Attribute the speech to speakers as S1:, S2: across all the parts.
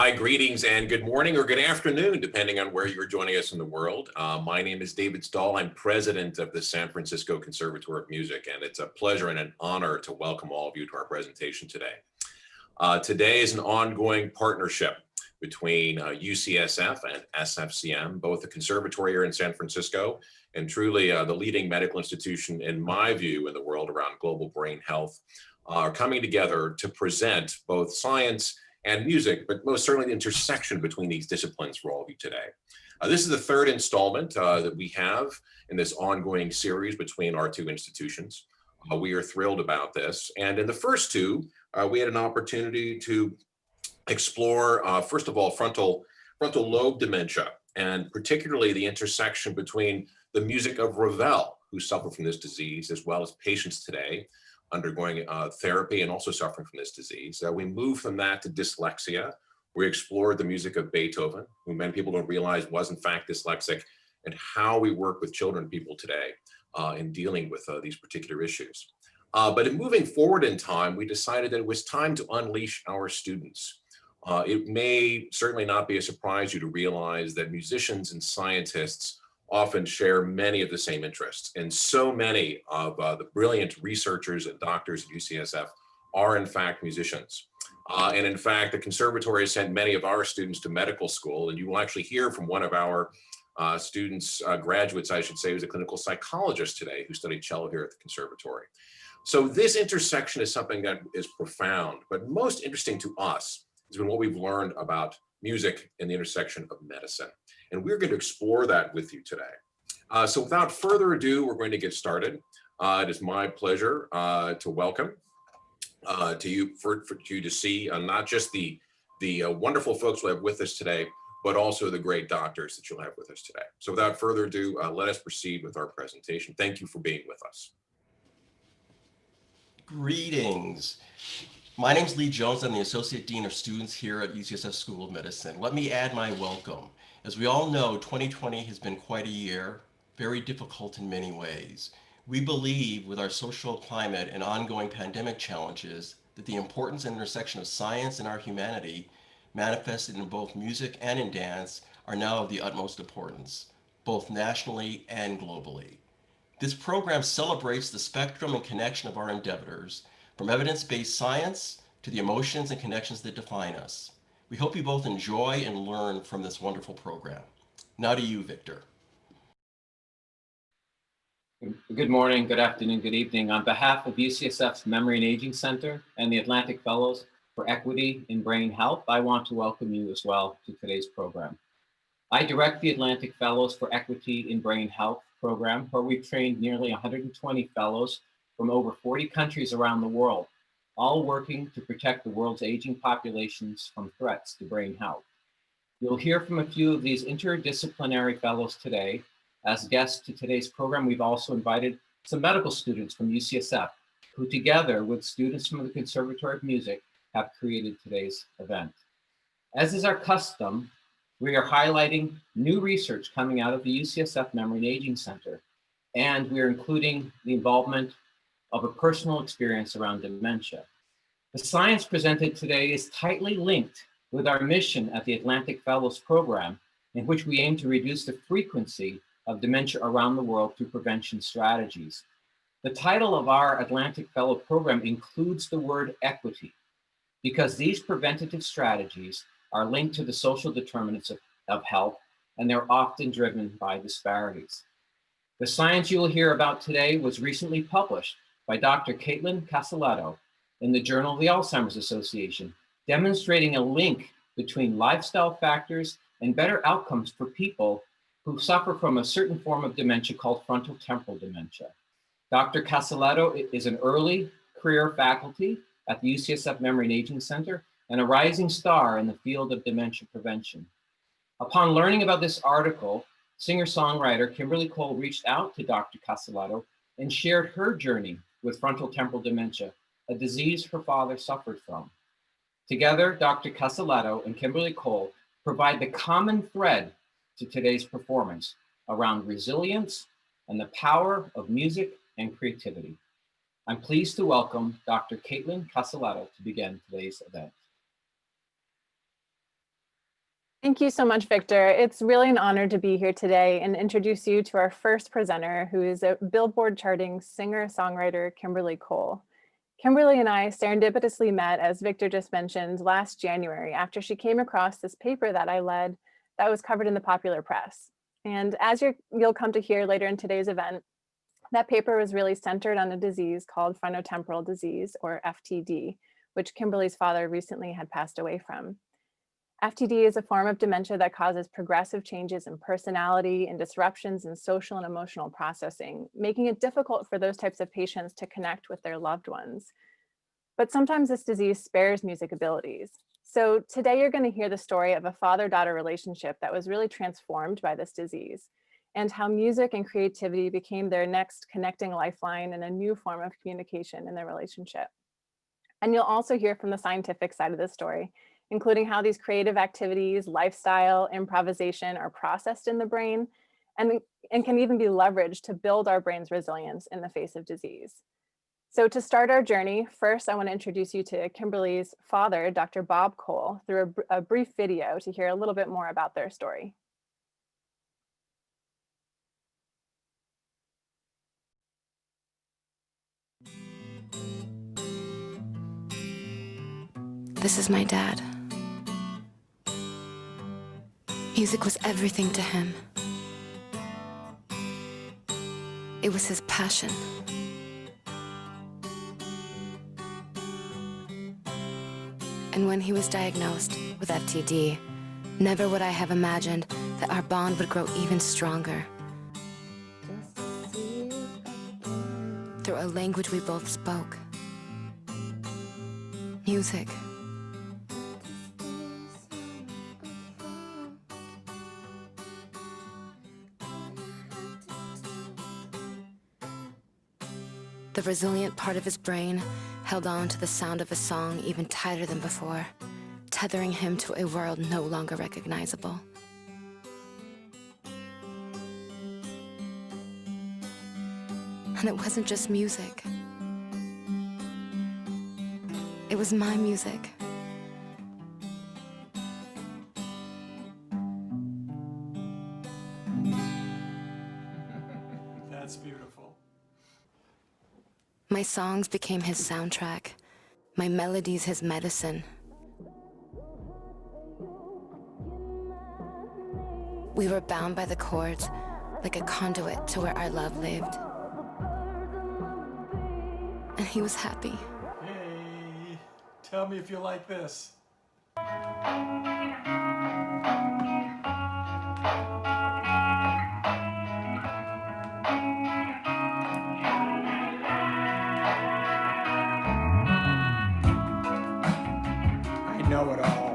S1: Hi, greetings and good morning or good afternoon, depending on where you're joining us in the world. My name is David Stahl. I'm president of the San Francisco Conservatory of Music, and it's a pleasure and an honor to welcome all of you to our presentation today. Today is an ongoing partnership between UCSF and SFCM, both the conservatory here in San Francisco and truly the leading medical institution, in my view, in the world around global brain health, are coming together to present both science and music, but most certainly the intersection between these disciplines for all of you today. This is the third installment that we have in this ongoing series between our two institutions. We are thrilled about this. And in the first two, we had an opportunity to explore, first of all, frontal lobe dementia, and particularly the intersection between the music of Ravel, who suffer from this disease, as well as patients today undergoing therapy and also suffering from this disease. We moved from that to dyslexia. We explored the music of Beethoven, who many people don't realize was in fact dyslexic, and how we work with children and people today in dealing with these particular issues. But in moving forward in time, we decided that it was time to unleash our students. It may certainly not be a surprise to you to realize that musicians and scientists often share many of the same interests. And so many of the brilliant researchers and doctors at UCSF are in fact musicians. And in fact, the conservatory has sent many of our students to medical school, and you will actually hear from one of our students, graduates, I should say, who's a clinical psychologist today who studied cello here at the conservatory. So this intersection is something that is profound, but most interesting to us has been what we've learned about music and the intersection of medicine. And we're going to explore that with you today. So without further ado, we're going to get started. It is my pleasure to welcome to you for you to see not just the wonderful folks we have with us today, but also the great doctors that you'll have with us today. So without further ado, let us proceed with our presentation. Thank you for being with us.
S2: Greetings. My name is Lee Jones. I'm the Associate Dean of Students here at UCSF School of Medicine. Let me add my welcome. As we all know, 2020 has been quite a year, very difficult in many ways. We believe with our social climate and ongoing pandemic challenges that the importance and intersection of science and our humanity, manifested in both music and in dance, are now of the utmost importance, both nationally and globally. This program celebrates the spectrum and connection of our endeavors, from evidence-based science to the emotions and connections that define us. We hope you both enjoy and learn from this wonderful program. Now to you, Victor.
S3: Good morning, good afternoon, good evening. On behalf of UCSF's Memory and Aging Center and the Atlantic Fellows for Equity in Brain Health, I want to welcome you as well to today's program. I direct the Atlantic Fellows for Equity in Brain Health program, where we've trained nearly 120 fellows from over 40 countries around the world, all working to protect the world's aging populations from threats to brain health. You'll hear from a few of these interdisciplinary fellows today. As guests to today's program, we've also invited some medical students from UCSF, who together with students from the Conservatory of Music have created today's event. As is our custom, we are highlighting new research coming out of the UCSF Memory and Aging Center, and we are including the involvement of a personal experience around dementia. The science presented today is tightly linked with our mission at the Atlantic Fellows program, in which we aim to reduce the frequency of dementia around the world through prevention strategies. The title of our Atlantic Fellow program includes the word equity, because these preventative strategies are linked to the social determinants of health, and they're often driven by disparities. The science you will hear about today was recently published by Dr. Caitlin Casaletto in the Journal of the Alzheimer's Association, demonstrating a link between lifestyle factors and better outcomes for people who suffer from a certain form of dementia called frontotemporal dementia. Dr. Casaletto is an early career faculty at the UCSF Memory and Aging Center and a rising star in the field of dementia prevention. Upon learning about this article, singer-songwriter Kimberly Cole reached out to Dr. Casaletto and shared her journey with frontotemporal dementia, a disease her father suffered from. Together, Dr. Casaletto and Kimberly Cole provide the common thread to today's performance around resilience and the power of music and creativity. I'm pleased to welcome Dr. Caitlin Casaletto to begin today's event.
S4: Thank you so much, Victor. It's really an honor to be here today and introduce you to our first presenter, who is a Billboard charting singer-songwriter, Kimberly Cole. Kimberly and I serendipitously met, as Victor just mentioned, last January after she came across this paper that I led that was covered in the popular press. And as you'll come to hear later in today's event, that paper was really centered on a disease called frontotemporal disease, or FTD, which Kimberly's father recently had passed away from. FTD is a form of dementia that causes progressive changes in personality and disruptions in social and emotional processing, making it difficult for those types of patients to connect with their loved ones. But sometimes this disease spares music abilities. So today you're going to hear the story of a father-daughter relationship that was really transformed by this disease, and how music and creativity became their next connecting lifeline and a new form of communication in their relationship. And you'll also hear from the scientific side of the story, including how these creative activities, lifestyle, improvisation are processed in the brain and can even be leveraged to build our brain's resilience in the face of disease. So to start our journey, first I want to introduce you to Kimberly's father, Dr. Bob Cole, through a brief video to hear a little bit more about their story.
S5: This is my dad. Music was everything to him. It was his passion. And when he was diagnosed with FTD, never would I have imagined that our bond would grow even stronger. Through a language we both spoke. Music. The resilient part of his brain held on to the sound of a song even tighter than before, tethering him to a world no longer recognizable. And it wasn't just music. It was my music.
S6: That's beautiful.
S5: My songs became his soundtrack, my melodies his medicine. We were bound by the chords, like a conduit to where our love lived. And he was happy.
S6: Hey, tell me if you like this. I know it all.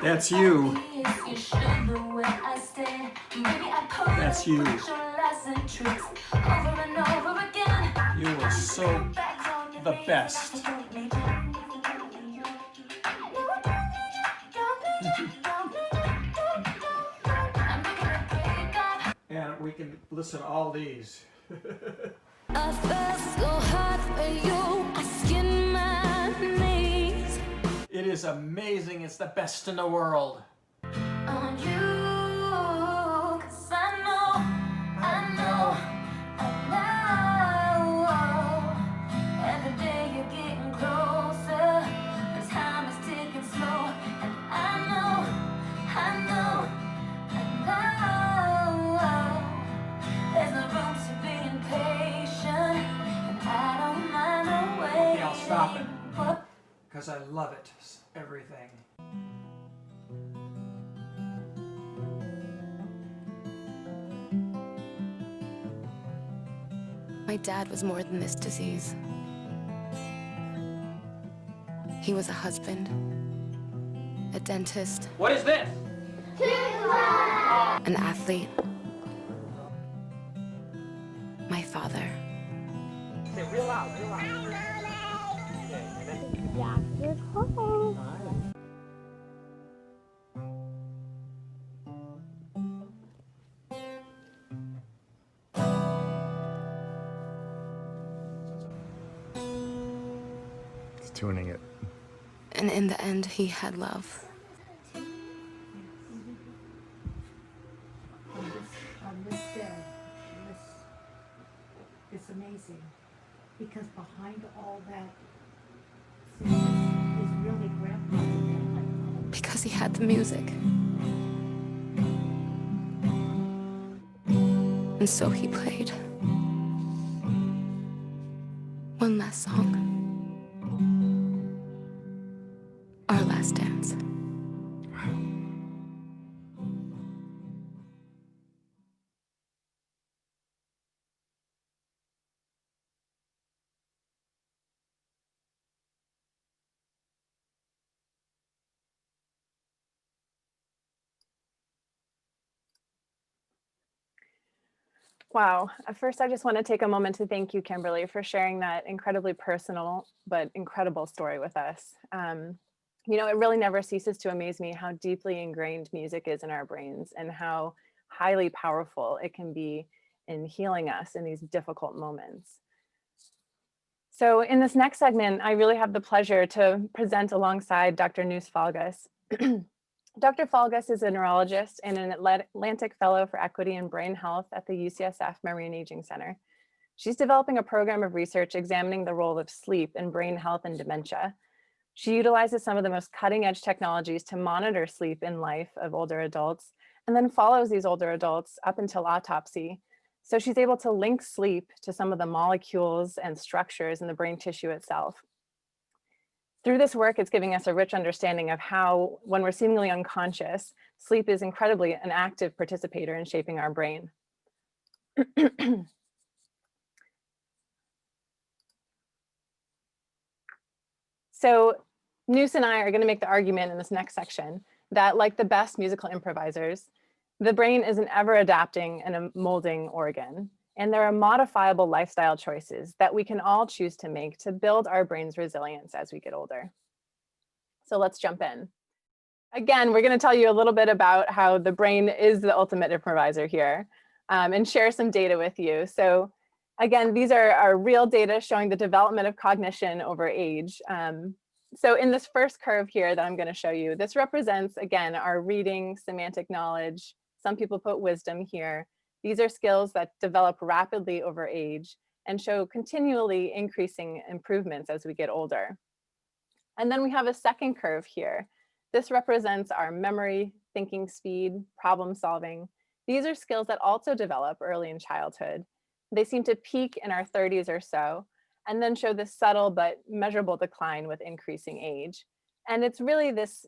S6: That's you. That's you. You were so the best. And we can listen to all these.
S5: I fell so hard for you, asking my knees.
S6: It is amazing. It's the best in the world.
S5: On you, 'cause I know, every day you're getting closer, the time is ticking slow, and I know, there's no room to be impatient, and I don't mind the way.
S6: Okay, I'll stop it, because I love it, everything.
S5: My dad was more than this disease. He was a husband, a dentist.
S6: What is this?
S7: Goodbye.
S5: An athlete. My father.
S7: He's tuning it.
S5: And in the end, he had love.
S8: On this day, it's amazing, because behind all that is really grandpa.
S5: Because he had the music. And so he played. One last song. Our last dance.
S4: Wow. At first, I just want to take a moment to thank you, Kimberly, for sharing that incredibly personal but incredible story with us. You know, it really never ceases to amaze me how deeply ingrained music is in our brains and how highly powerful it can be in healing us in these difficult moments. So in this next segment, I really have the pleasure to present alongside Dr. Nus Falgas. Dr. Falgas is a neurologist and an Atlantic Fellow for Equity and Brain Health at the UCSF Memory and Aging Center. She's developing a program of research examining the role of sleep in brain health and dementia. She utilizes some of the most cutting-edge technologies to monitor sleep in life of older adults, and then follows these older adults up until autopsy. So she's able to link sleep to some of the molecules and structures in the brain tissue itself. Through this work, it's giving us a rich understanding of how, when we're seemingly unconscious, sleep is incredibly an active participator in shaping our brain. So Nus and I are going to make the argument in this next section that, like the best musical improvisers, the brain is an ever adapting and a molding organ. And there are modifiable lifestyle choices that we can all choose to make to build our brain's resilience as we get older. So let's jump in. Again, we're going to tell you a little bit about how the brain is the ultimate improviser here, and share some data with you. So again, these are our real data showing the development of cognition over age. So in this first curve here that I'm going to show you, this represents, again, our reading, semantic knowledge. Some people put wisdom here. These are skills that develop rapidly over age and show continually increasing improvements as we get older. And then we have a second curve here. This represents our memory, thinking speed, problem solving. These are skills that also develop early in childhood. They seem to peak in our 30s or so, and then show this subtle but measurable decline with increasing age. And it's really this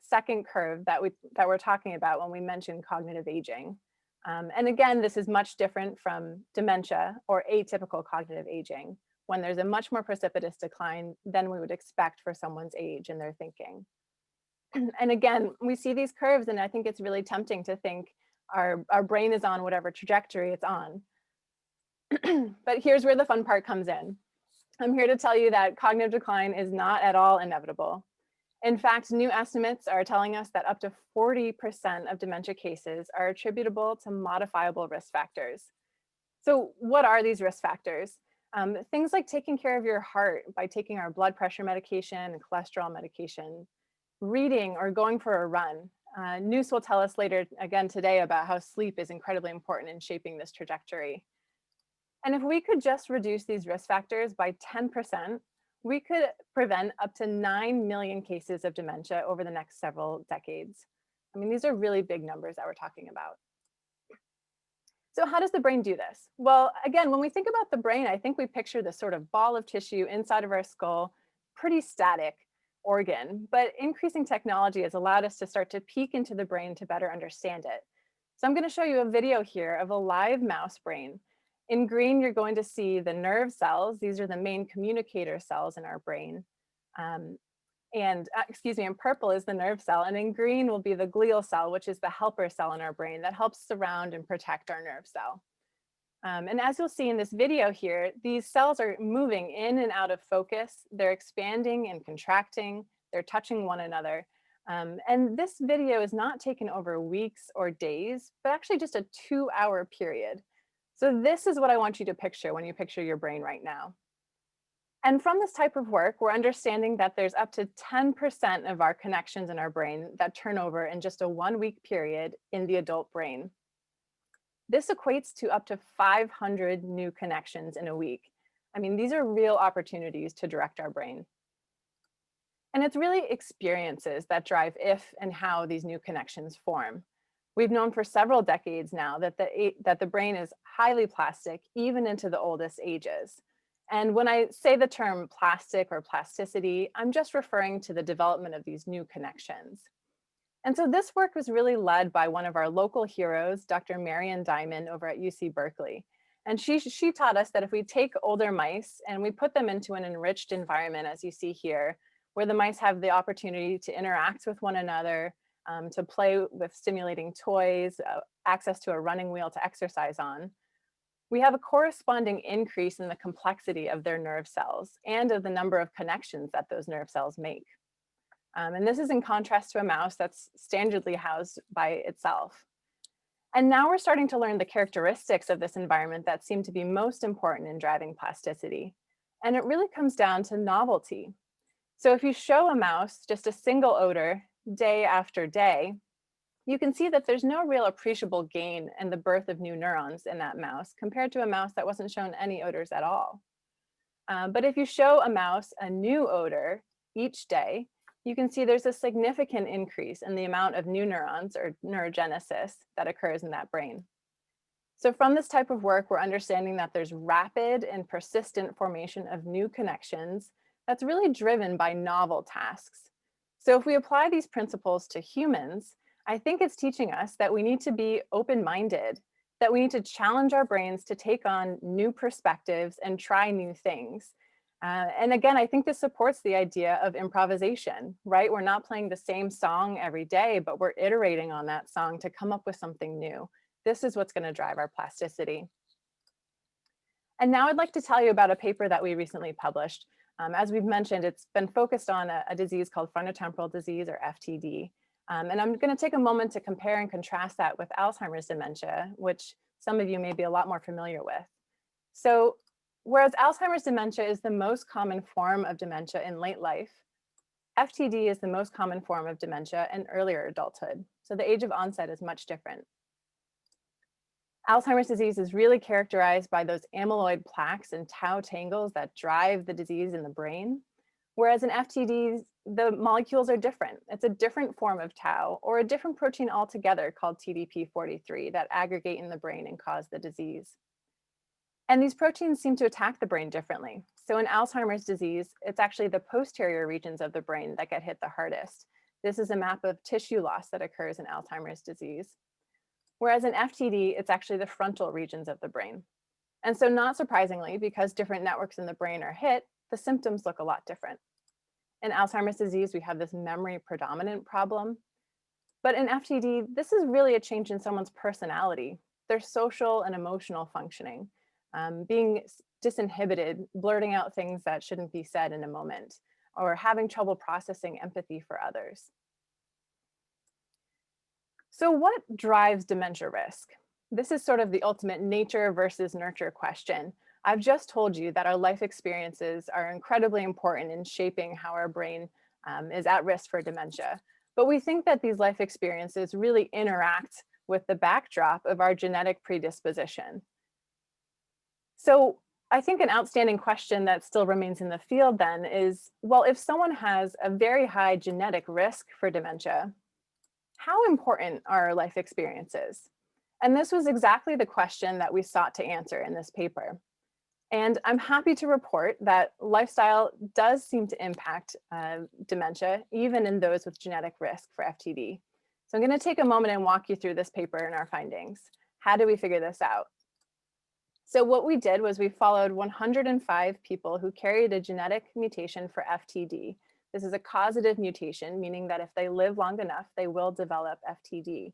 S4: second curve that we're talking about when we mention cognitive aging. And again, this is much different from dementia or atypical cognitive aging, when there's a much more precipitous decline than we would expect for someone's age and their thinking. And again, we see these curves, and I think it's really tempting to think our brain is on whatever trajectory it's on. But here's where the fun part comes in. I'm here to tell you that cognitive decline is not at all inevitable. In fact, new estimates are telling us that up to 40% of dementia cases are attributable to modifiable risk factors. So what are these risk factors? Things like taking care of your heart by taking our blood pressure medication and cholesterol medication, reading or going for a run. Nus will tell us later again today about how sleep is incredibly important in shaping this trajectory. And if we could just reduce these risk factors by 10%, we could prevent up to 9 million cases of dementia over the next several decades. I mean, these are really big numbers that we're talking about. So how does the brain do this? Well, again, when we think about the brain, I think we picture this sort of ball of tissue inside of our skull, pretty static organ, but increasing technology has allowed us to start to peek into the brain to better understand it. So I'm going to show you a video here of a live mouse brain. In green, you're going to see the nerve cells. These are the main communicator cells in our brain. And and purple is the nerve cell, and in green will be the glial cell, which is the helper cell in our brain that helps surround and protect our nerve cell. And as you'll see in this video here, these cells are moving in and out of focus. They're expanding and contracting. They're touching one another. And this video is not taken over weeks or days, but actually just a 2-hour period. So this is what I want you to picture when you picture your brain right now. And from this type of work, we're understanding that there's up to 10% of our connections in our brain that turn over in just a 1-week period in the adult brain. This equates to up to 500 new connections in a week. I mean, these are real opportunities to direct our brain. And it's really experiences that drive if and how these new connections form. We've known for several decades now that the brain is highly plastic, even into the oldest ages. And when I say the term plastic or plasticity, I'm just referring to the development of these new connections. And so this work was really led by one of our local heroes, Dr. Marian Diamond over at UC Berkeley. And she taught us that if we take older mice and we put them into an enriched environment, as you see here, where the mice have the opportunity to interact with one another, to play with stimulating toys, access to a running wheel to exercise on, we have a corresponding increase in the complexity of their nerve cells and of the number of connections that those nerve cells make. And this is in contrast to a mouse that's standardly housed by itself. And now we're starting to learn the characteristics of this environment that seem to be most important in driving plasticity. And it really comes down to novelty. So if you show a mouse just a single odor day after day, you can see that there's no real appreciable gain in the birth of new neurons in that mouse compared to a mouse that wasn't shown any odors at all. But if you show a mouse a new odor each day, you can see there's a significant increase in the amount of new neurons or neurogenesis that occurs in that brain. So from this type of work, we're understanding that there's rapid and persistent formation of new connections that's really driven by novel tasks. So if we apply these principles to humans, I think it's teaching us that we need to be open-minded, that we need to challenge our brains to take on new perspectives and try new things. And again, I think this supports the idea of improvisation, right? We're not playing the same song every day, but we're iterating on that song to come up with something new. This is what's going to drive our plasticity. And now I'd like to tell you about a paper that we recently published. As we've mentioned, it's been focused on a disease called frontotemporal disease, or FTD. And I'm going to take a moment to compare and contrast that with Alzheimer's dementia, which some of you may be a lot more familiar with. So whereas Alzheimer's dementia is the most common form of dementia in late life, FTD is the most common form of dementia in earlier adulthood. So the age of onset is much different. Alzheimer's disease is really characterized by those amyloid plaques and tau tangles that drive the disease in the brain. Whereas in FTD, the molecules are different. It's a different form of tau or a different protein altogether called TDP-43 that aggregate in the brain and cause the disease. And these proteins seem to attack the brain differently. So in Alzheimer's disease, it's actually the posterior regions of the brain that get hit the hardest. This is a map of tissue loss that occurs in Alzheimer's disease. Whereas in FTD, it's actually the frontal regions of the brain. And so not surprisingly, because different networks in the brain are hit, the symptoms look a lot different. In Alzheimer's disease, we have this memory predominant problem. But in FTD, this is really a change in someone's personality, their social and emotional functioning, being disinhibited, blurting out things that shouldn't be said in a moment, or having trouble processing empathy for others. So what drives dementia risk? This is sort of the ultimate nature versus nurture question. I've just told you that our life experiences are incredibly important in shaping how our brain is at risk for dementia. But we think that these life experiences really interact with the backdrop of our genetic predisposition. So I think an outstanding question that still remains in the field then is, well, if someone has a very high genetic risk for dementia, how important are our life experiences? And this was exactly the question that we sought to answer in this paper. And I'm happy to report that lifestyle does seem to impact dementia, even in those with genetic risk for FTD. So I'm going to take a moment and walk you through this paper and our findings. How do we figure this out? So what we did was we followed 105 people who carried a genetic mutation for FTD. This is a causative mutation, meaning that if they live long enough, they will develop FTD.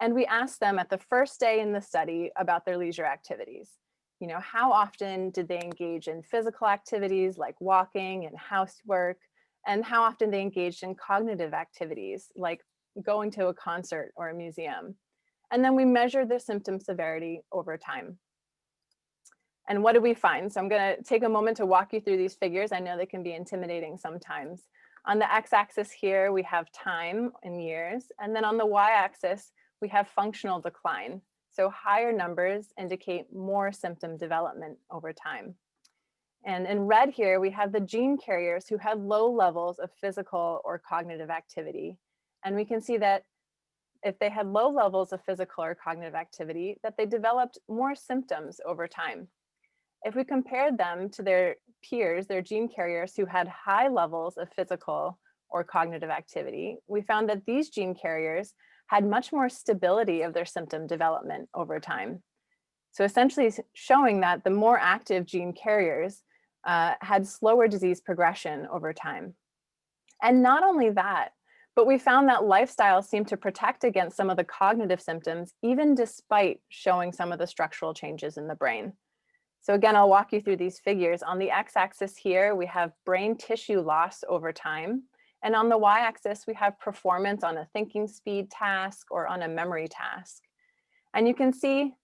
S4: And we asked them at the first day in the study about their leisure activities. You know, how often did they engage in physical activities like walking and housework, and how often they engaged in cognitive activities like going to a concert or a museum. And then we measured their symptom severity over time. And what did we find? So I'm going to take a moment to walk you through these figures. I know they can be intimidating sometimes. On the x-axis here, we have time in years. And then on the y-axis, we have functional decline. So higher numbers indicate more symptom development over time. And in red here, we have the gene carriers who had low levels of physical or cognitive activity. And we can see that if they had low levels of physical or cognitive activity, that they developed more symptoms over time. If we compared them to their peers, their gene carriers who had high levels of physical or cognitive activity, we found that these gene carriers had much more stability of their symptom development over time. So essentially showing that the more active gene carriers had slower disease progression over time. And not only that, but we found that lifestyle seemed to protect against some of the cognitive symptoms, even despite showing some of the structural changes in the brain. So again, I'll walk you through these figures. On the x-axis here, we have brain tissue loss over time. And on the y-axis, we have performance on a thinking speed task or on a memory task. And you can see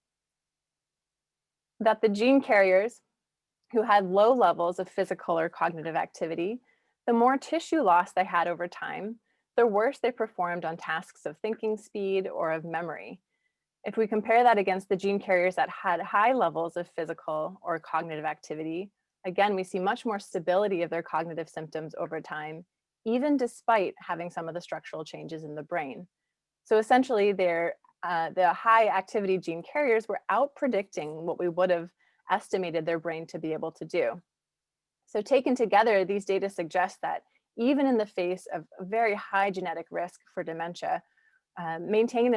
S4: that the gene carriers who had low levels of physical or cognitive activity, the more tissue loss they had over time, the worse they performed on tasks of thinking speed or of memory. If we compare that against the gene carriers that had high levels of physical or cognitive activity, again, we see much more stability of their cognitive symptoms over time, even despite having some of the structural changes in the brain. So essentially, the high activity gene carriers were out-predicting what we would have estimated their brain to be able to do. So taken together, these data suggest that even in the face of a very high genetic risk for dementia, maintaining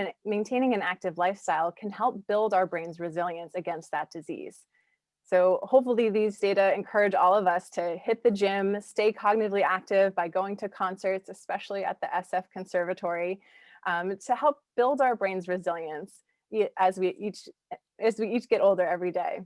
S4: an active lifestyle can help build our brain's resilience against that disease. So hopefully these data encourage all of us to hit the gym, stay cognitively active by going to concerts, especially at the SF Conservatory, to help build our brain's resilience as we each get older every day.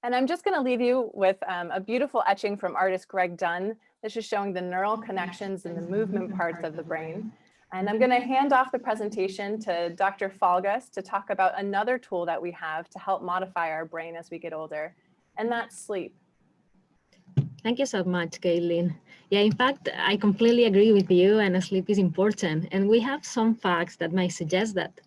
S4: And I'm just going to leave you with a beautiful etching from artist Greg Dunn. This is showing the neural connections in the movement parts of the brain. And I'm going to hand off the presentation to Dr. Falgas to talk about another tool that we have to help modify our brain as we get older, and that's sleep.
S9: Thank you so much, Caitlin. Yeah, in fact, I completely agree with you, and sleep is important. And we have some facts that might suggest that.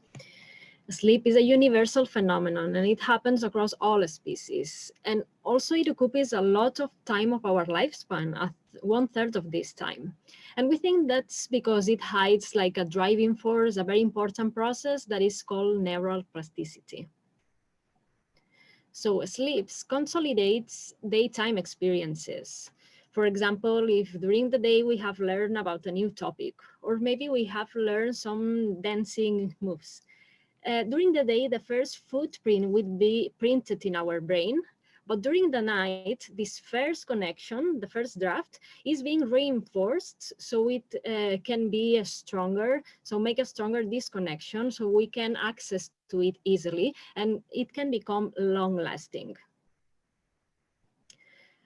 S9: Sleep is a universal phenomenon, and it happens across all species. And also it occupies a lot of time of our lifespan, 1/3 of this time. And we think that's because it hides like a driving force, a very important process that is called neural plasticity. So sleep consolidates daytime experiences. For example, if during the day we have learned about a new topic, or maybe we have learned some dancing moves, during the day, the first footprint would be printed in our brain, but during the night, this first connection, the first draft, is being reinforced so it can be stronger, so make a stronger this connection so we can access to it easily and it can become long-lasting.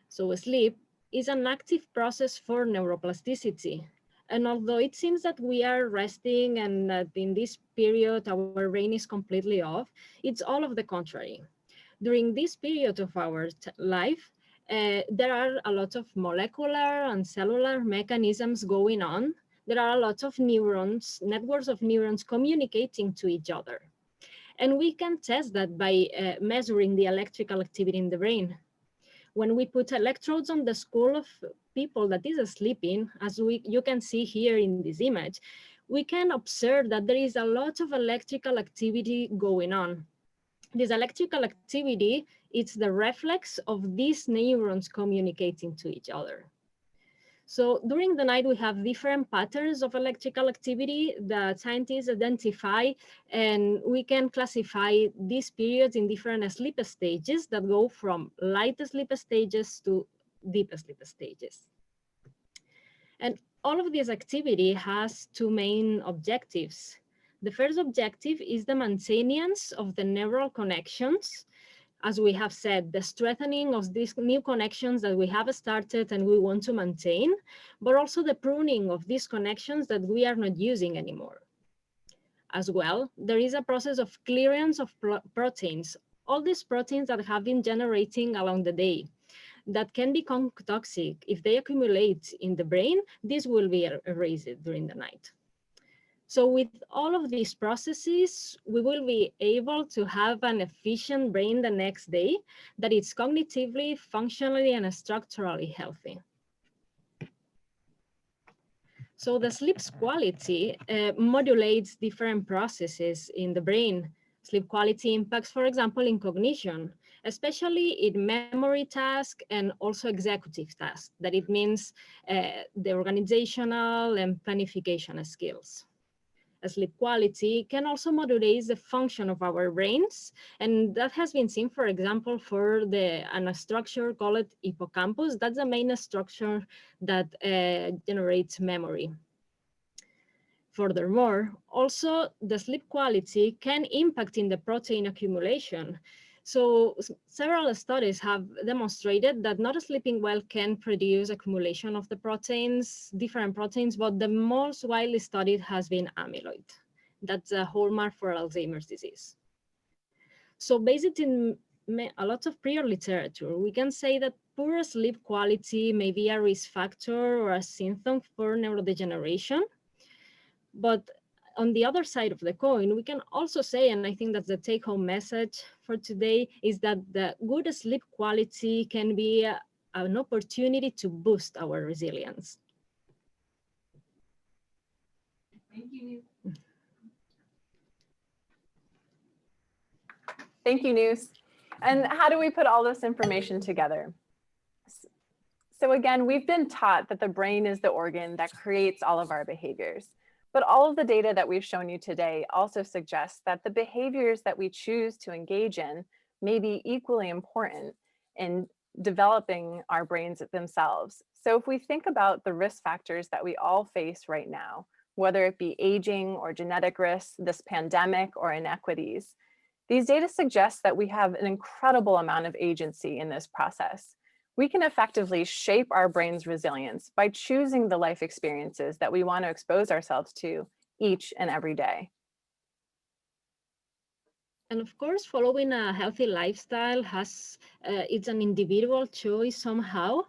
S9: So sleep is an active process for neuroplasticity. And although it seems that we are resting and that in this period our brain is completely off, it's all of the contrary. During this period of our life, there are a lot of molecular and cellular mechanisms going on. There are a lot of neurons, networks of neurons communicating to each other. And we can test that by measuring the electrical activity in the brain. When we put electrodes on the skull of people that is sleeping, as you can see here in this image, we can observe that there is a lot of electrical activity going on. This electrical activity is the reflex of these neurons communicating to each other. So during the night, we have different patterns of electrical activity that scientists identify, and we can classify these periods in different sleep stages that go from light sleep stages to deep sleep stages. And all of this activity has two main objectives. The first objective is the maintenance of the neural connections. As we have said, the strengthening of these new connections that we have started and we want to maintain, but also the pruning of these connections that we are not using anymore. As well, there is a process of clearance of proteins, all these proteins that have been generating along the day that can become toxic. If they accumulate in the brain, this will be erased during the night. So with all of these processes, we will be able to have an efficient brain the next day that is cognitively, functionally, and structurally healthy. So the sleep's quality modulates different processes in the brain. Sleep quality impacts, for example, in cognition, especially in memory tasks and also executive tasks, that it means the organizational and planification skills. Sleep quality can also modulate the function of our brains, and that has been seen, for example, for a structure called hippocampus. That's the main structure that generates memory. Furthermore, also the sleep quality can impact in the protein accumulation. So several studies have demonstrated that not sleeping well can produce accumulation of the proteins, different proteins, but the most widely studied has been amyloid. That's a hallmark for Alzheimer's disease. So based in a lot of prior literature, we can say that poor sleep quality may be a risk factor or a symptom for neurodegeneration. But on the other side of the coin, we can also say, and I think that's the take-home message for today, is that the good sleep quality can be an opportunity to boost our resilience.
S4: Thank you. Thank you, News. And how do we put all this information together? So again, we've been taught that the brain is the organ that creates all of our behaviors. But all of the data that we've shown you today also suggests that the behaviors that we choose to engage in may be equally important in developing our brains themselves. So if we think about the risk factors that we all face right now, whether it be aging or genetic risks, this pandemic or inequities, these data suggest that we have an incredible amount of agency in this process. We can effectively shape our brain's resilience by choosing the life experiences that we want to expose ourselves to each and every day.
S9: And of course, following a healthy lifestyle it's an individual choice somehow,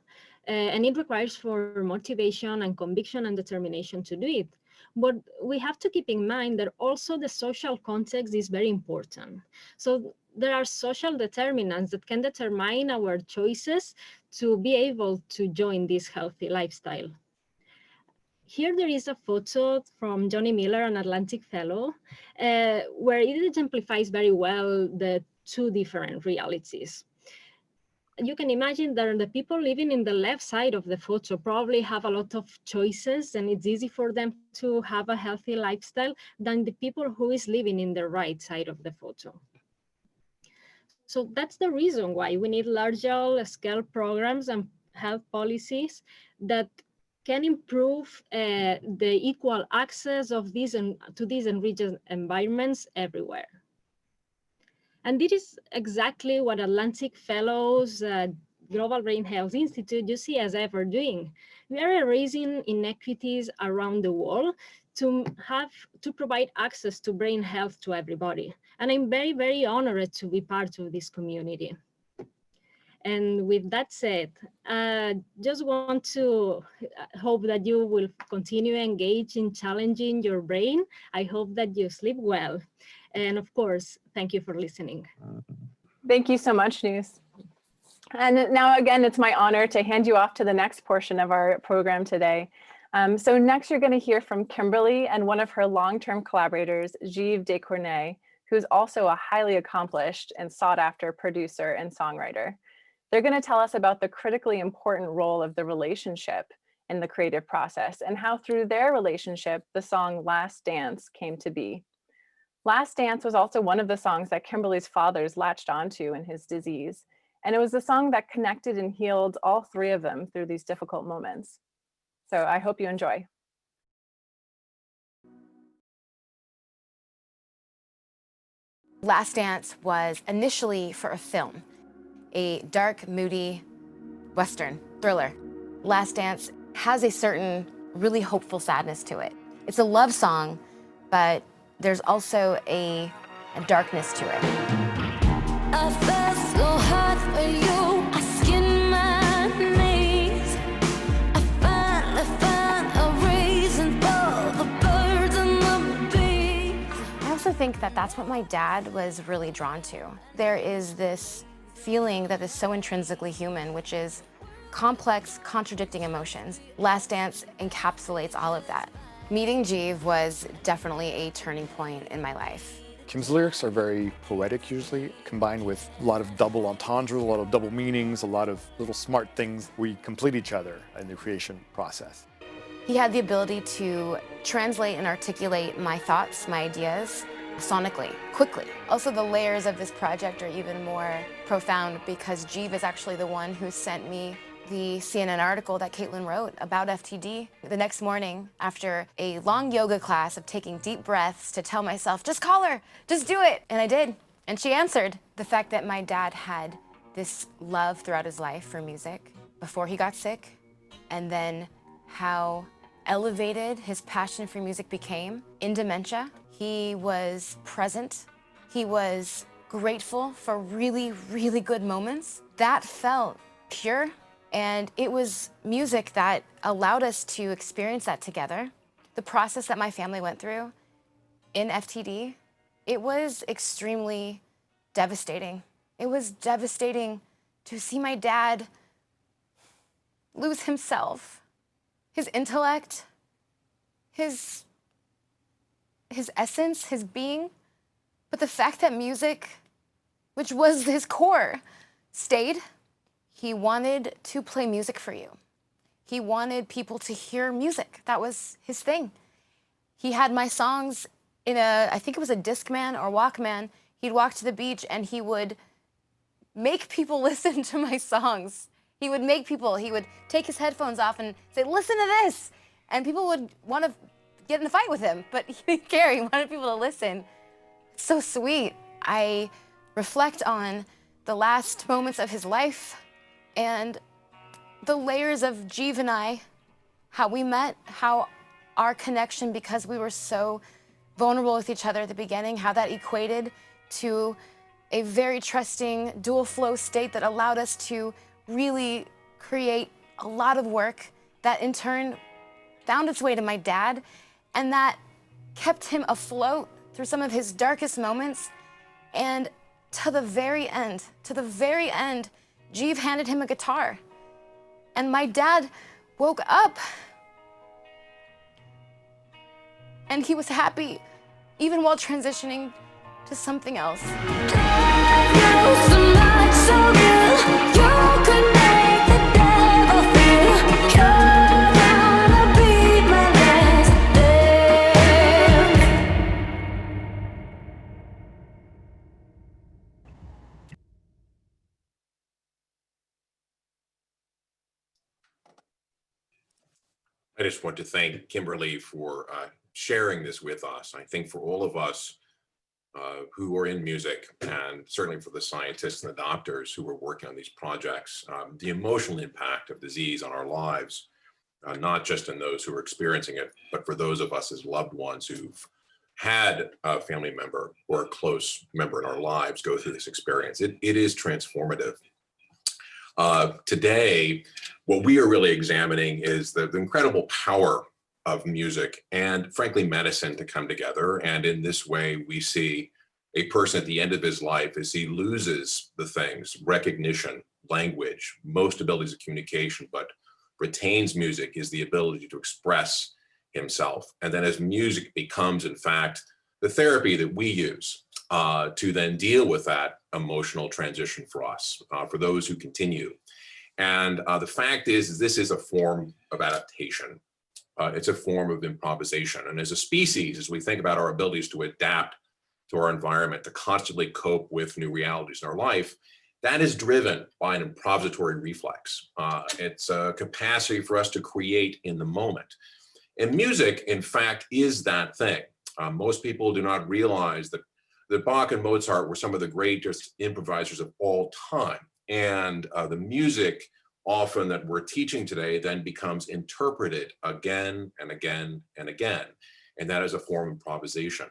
S9: and it requires for motivation and conviction and determination to do it. But we have to keep in mind that also the social context is very important. So there are social determinants that can determine our choices to be able to join this healthy lifestyle. Here there is a photo from Johnny Miller, an Atlantic Fellow, where it exemplifies very well the two different realities. You can imagine that the people living in the left side of the photo probably have a lot of choices and it's easy for them to have a healthy lifestyle than the people who is living in the right side of the photo. So that's the reason why we need larger scale programs and health policies that can improve the equal access of to these enriched environments everywhere. And this is exactly what Atlantic Fellows, Global Brain Health Institute, UCSF are doing. We are erasing inequities around the world to provide access to brain health to everybody. And I'm very, very honored to be part of this community. And with that said, just want to hope that you will continue engage in challenging your brain. I hope that you sleep well. And of course, thank you for listening.
S4: Thank you so much, News. And now again, it's my honor to hand you off to the next portion of our program today. So next you're going to hear from Kimberly and one of her long-term collaborators, Gilles Descornets, who's also a highly accomplished and sought-after producer and songwriter. They're going to tell us about the critically important role of the relationship in the creative process and how through their relationship, the song Last Dance came to be. Last Dance was also one of the songs that Kimberly's fathers latched onto in his disease. And it was the song that connected and healed all three of them through these difficult moments. So I hope you enjoy.
S5: Last Dance was initially for a film, a dark, moody Western thriller. Last Dance has a certain really hopeful sadness to it. It's a love song, but there's also a darkness to it. I felt so hard for you, I skinned my knees. I finally found a reason for the birds and the bees. I also think that that's what my dad was really drawn to. There is this feeling that is so intrinsically human, which is complex, contradicting emotions. Last Dance encapsulates all of that. Meeting Jeeve was definitely a turning point in my life.
S7: Kim's lyrics are very poetic usually, combined with a lot of double entendres, a lot of double meanings, a lot of little smart things. We complete each other in the creation process.
S5: He had the ability to translate and articulate my thoughts, my ideas, sonically, quickly. Also, the layers of this project are even more profound because Jeeve is actually the one who sent me the CNN article that Caitlin wrote about FTD. The next morning, after a long yoga class of taking deep breaths to tell myself, just call her, just do it. And I did, and she answered. The fact that my dad had this love throughout his life for music before he got sick, and then how elevated his passion for music became in dementia. He was present. He was grateful for really, really good moments. That felt pure. And it was music that allowed us to experience that together. The process that my family went through in FTD, it was extremely devastating. It was devastating to see my dad lose himself, his intellect, his essence, his being. But the fact that music, which was his core, stayed. He wanted to play music for you. He wanted people to hear music. That was his thing. He had my songs in I think it was a Discman or Walkman. He'd walk to the beach and he would make people listen to my songs. He would take his headphones off and say, listen to this. And people would want to get in a fight with him, but he didn't care. He wanted people to listen. It's so sweet. I reflect on the last moments of his life and the layers of Jeeve and I, how we met, how our connection, because we were so vulnerable with each other at the beginning, how that equated to a very trusting dual flow state that allowed us to really create a lot of work that in turn found its way to my dad, and that kept him afloat through some of his darkest moments. And to the very end, Jeeve handed him a guitar. And my dad woke up. And he was happy, even while transitioning to something else.
S1: I just want to thank Kimberly for sharing this with us. I think for all of us who are in music, and certainly for the scientists and the doctors who are working on these projects, the emotional impact of disease on our lives, not just in those who are experiencing it, but for those of us as loved ones who've had a family member or a close member in our lives go through this experience. It is transformative. Today, what we are really examining is the incredible power of music and, frankly, medicine to come together. And in this way, we see a person at the end of his life as he loses the things, recognition, language, most abilities of communication, but retains music is the ability to express himself. And then as music becomes, in fact, the therapy that we use to then deal with that emotional transition for us, for those who continue. And the fact is this is a form of adaptation. It's a form of improvisation. And as a species, as we think about our abilities to adapt to our environment, to constantly cope with new realities in our life, That is driven by an improvisatory reflex. It's a capacity for us to create in the moment. And music, in fact, is that thing. Most people do not realize that Bach and Mozart were some of the greatest improvisers of all time. And the music often that we're teaching today then becomes interpreted again and again and again. And that is a form of improvisation.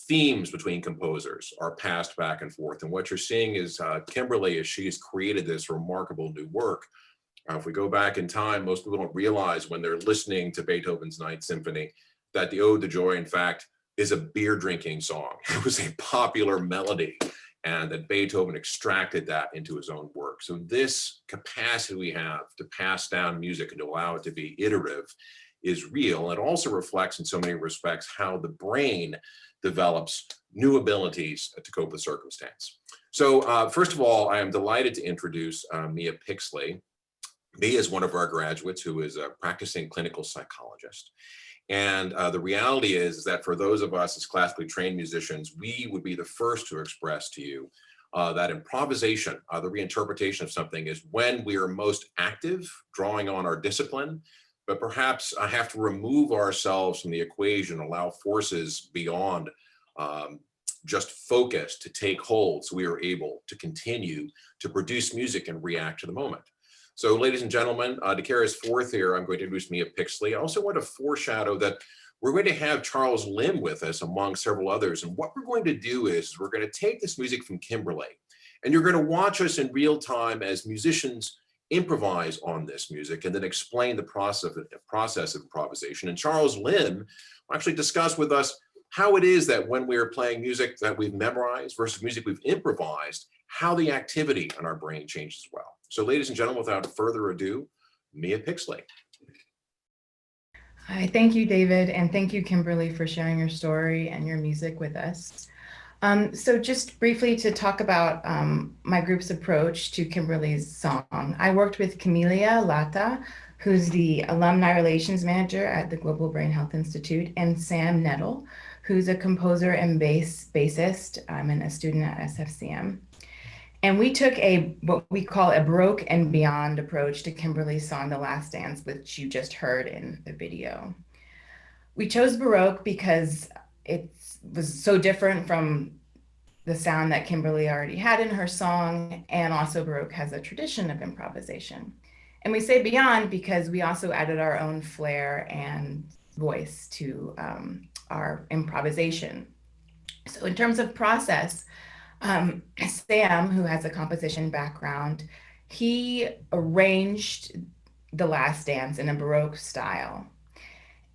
S1: Themes between composers are passed back and forth. And what you're seeing is Kimberly, as she's created this remarkable new work. If we go back in time, most people don't realize when they're listening to Beethoven's Ninth Symphony that the Ode to Joy, in fact, is a beer drinking song. It was a popular melody, and that Beethoven extracted that into his own work. So this capacity we have to pass down music and to allow it to be iterative is real. It also reflects in so many respects how the brain develops new abilities to cope with circumstance. So first of all, I am delighted to introduce Mia Pixley. Mia is one of our graduates who is a practicing clinical psychologist. And the reality is that for those of us as classically trained musicians, we would be the first to express to you that improvisation, the reinterpretation of something, is when we are most active, drawing on our discipline, but perhaps I have to remove ourselves from the equation, allow forces beyond just focus to take hold so we are able to continue to produce music and react to the moment. So ladies and gentlemen, to carry us forth here, I'm going to introduce Mia Pixley. I also want to foreshadow that we're going to have Charles Lim with us among several others. And what we're going to do is we're going to take this music from Kimberly, and you're going to watch us in real time as musicians improvise on this music and then explain the process of improvisation. And Charles Lim will actually discuss with us how it is that when we're playing music that we've memorized versus music we've improvised, how the activity on our brain changes as well. So ladies and gentlemen, without further ado, Mia Pixley.
S10: Hi, thank you, David, and thank you, Kimberly, for sharing your story and your music with us. So just briefly to talk about my group's approach to Kimberly's song. I worked with Camelia Lata, who's the Alumni Relations Manager at the Global Brain Health Institute, and Sam Nettle, who's a composer and bassist and a student at SFCM. And we took what we call a Baroque and beyond approach to Kimberly's song, The Last Dance, which you just heard in the video. We chose Baroque because it was so different from the sound that Kimberly already had in her song, and also Baroque has a tradition of improvisation. And we say beyond because we also added our own flair and voice to our improvisation. So in terms of process, Sam, who has a composition background, he arranged The Last Dance in a Baroque style,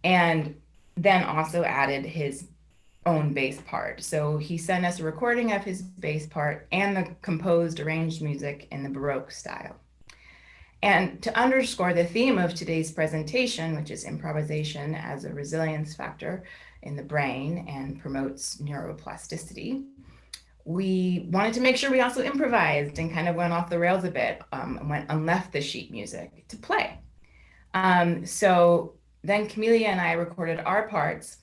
S10: and then also added his own bass part. So he sent us a recording of his bass part and the composed arranged music in the Baroque style. And to underscore the theme of today's presentation, which is improvisation as a resilience factor in the brain and promotes neuroplasticity, we wanted to make sure we also improvised and kind of went off the rails a bit, and left the sheet music to play. So then Camelia and I recorded our parts.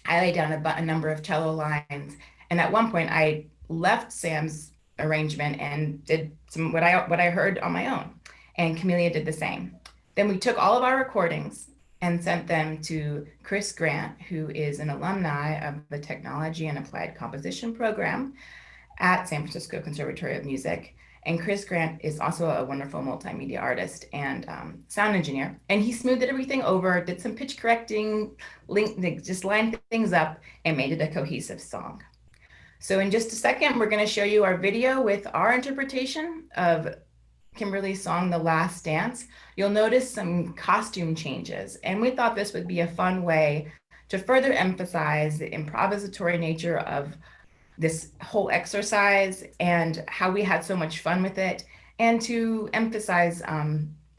S10: I laid down a number of cello lines, and at one point I left Sam's arrangement and did what I heard on my own, and Camelia did the same. Then we took all of our recordings and sent them to Chris Grant, who is an alumni of the Technology and Applied Composition program at San Francisco Conservatory of Music. And Chris Grant is also a wonderful multimedia artist and sound engineer. And he smoothed everything over, did some pitch correcting, just lined things up and made it a cohesive song. So in just a second, we're going to show you our video with our interpretation of Kimberly's song, The Last Dance. You'll notice some costume changes, and we thought this would be a fun way to further emphasize the improvisatory nature of this whole exercise and how we had so much fun with it, and to emphasize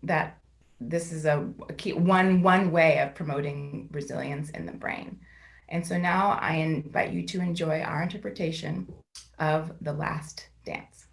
S10: that this is a key one way of promoting resilience in the brain. And so now I invite you to enjoy our interpretation of The Last Dance.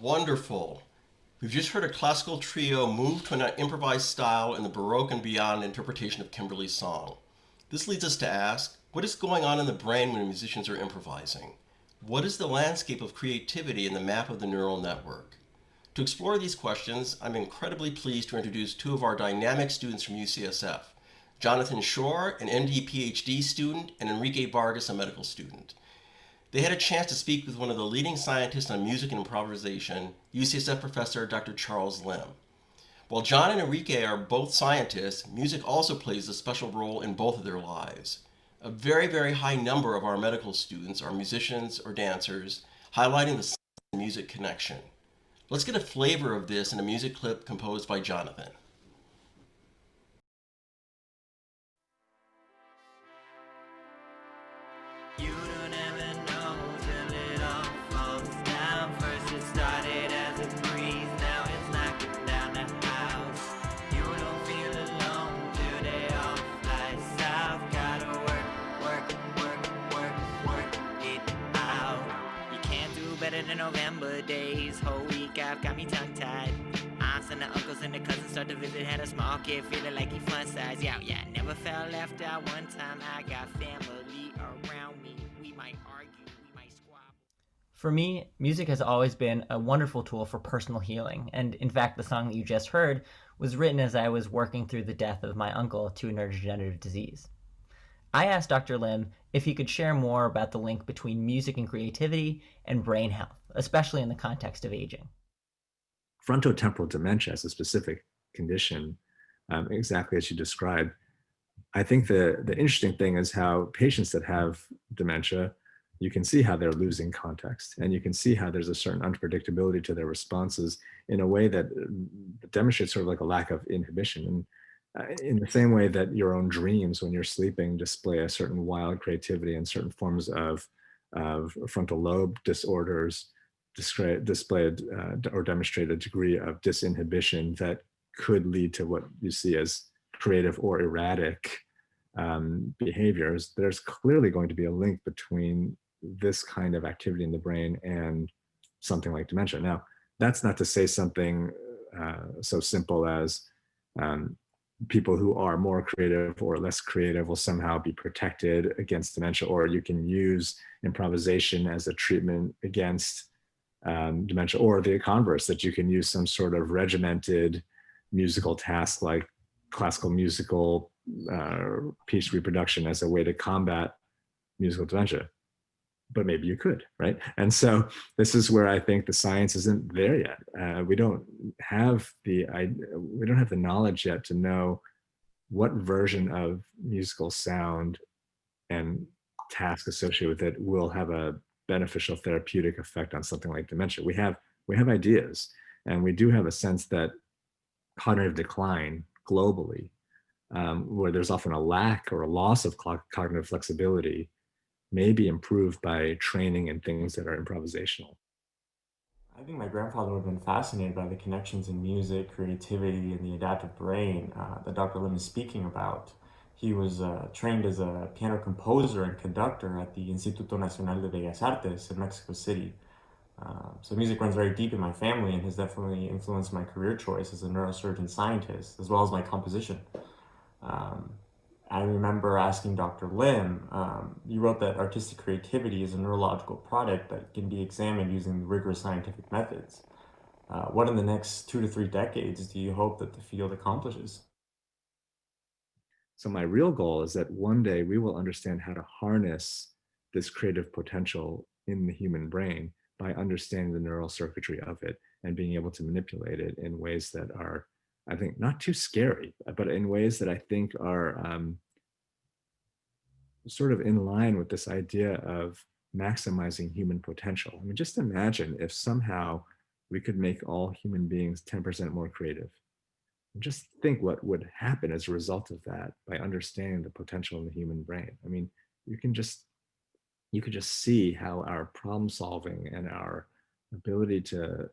S2: Wonderful. We've just heard a classical trio move to an improvised style in the Baroque and beyond interpretation of Kimberly's song. This leads us to ask, what is going on in the brain when musicians are improvising? What is the landscape of creativity in the map of the neural network? To explore these questions, I'm incredibly pleased to introduce two of our dynamic students from UCSF, Jonathan Shore, an MD PhD student, and Enrique Vargas, a medical student. They had a chance to speak with one of the leading scientists on music and improvisation, UCSF professor Dr. Charles Lim. While John and Enrique are both scientists, music also plays a special role in both of their lives. A very, very high number of our medical students are musicians or dancers, highlighting the science and music connection. Let's get a flavor of this in a music clip composed by Jonathan.
S11: The November days, whole week I've got me tongue-tied. Aunts and the uncles and the cousins start to visit, had a small kid feeling like he fun size. Yeah, never felt left out one time. I got family around me. We might argue, we might squabble.
S12: For me, music has always been a wonderful tool for personal healing. And in fact, the song that you just heard was written as I was working through the death of my uncle to a neurodegenerative disease. I asked Dr. Lim if he could share more about the link between music and creativity and brain health, especially in the context of aging.
S13: Frontotemporal dementia is a specific condition, exactly as you described. I think the interesting thing is how patients that have dementia, you can see how they're losing context, and you can see how there's a certain unpredictability to their responses in a way that demonstrates sort of like a lack of inhibition. And in the same way that your own dreams when you're sleeping display a certain wild creativity, and certain forms of frontal lobe disorders displayed or demonstrate a degree of disinhibition that could lead to what you see as creative or erratic behaviors. There's clearly going to be a link between this kind of activity in the brain and something like dementia. Now, that's not to say something so simple as people who are more creative or less creative will somehow be protected against dementia, or you can use improvisation as a treatment against dementia, or the converse, that you can use some sort of regimented musical task like classical musical piece reproduction as a way to combat musical dementia. But maybe you could, right? And so this is where I think the science isn't there yet. We don't have the knowledge yet to know what version of musical sound and task associated with it will have a beneficial therapeutic effect on something like dementia. We have ideas, and we do have a sense that cognitive decline globally, where there's often a lack or a loss of cognitive flexibility, may be improved by training in things that are improvisational.
S14: I think my grandfather would have been fascinated by the connections in music, creativity, and the adaptive brain that Dr. Lim is speaking about. He was trained as a piano composer and conductor at the Instituto Nacional de Bellas Artes in Mexico City. So music runs very deep in my family and has definitely influenced my career choice as a neurosurgeon scientist, as well as my composition. I remember asking Dr. Lim, you wrote that artistic creativity is a neurological product that can be examined using rigorous scientific methods. What in the next 2 to 3 decades do you hope that the field accomplishes?
S13: So my real goal is that one day we will understand how to harness this creative potential in the human brain by understanding the neural circuitry of it and being able to manipulate it in ways that are, I think, not too scary, but in ways that I think are sort of in line with this idea of maximizing human potential. I mean, just imagine if somehow we could make all human beings 10% more creative. And just think what would happen as a result of that by understanding the potential in the human brain. I mean, you could just see how our problem solving and our ability to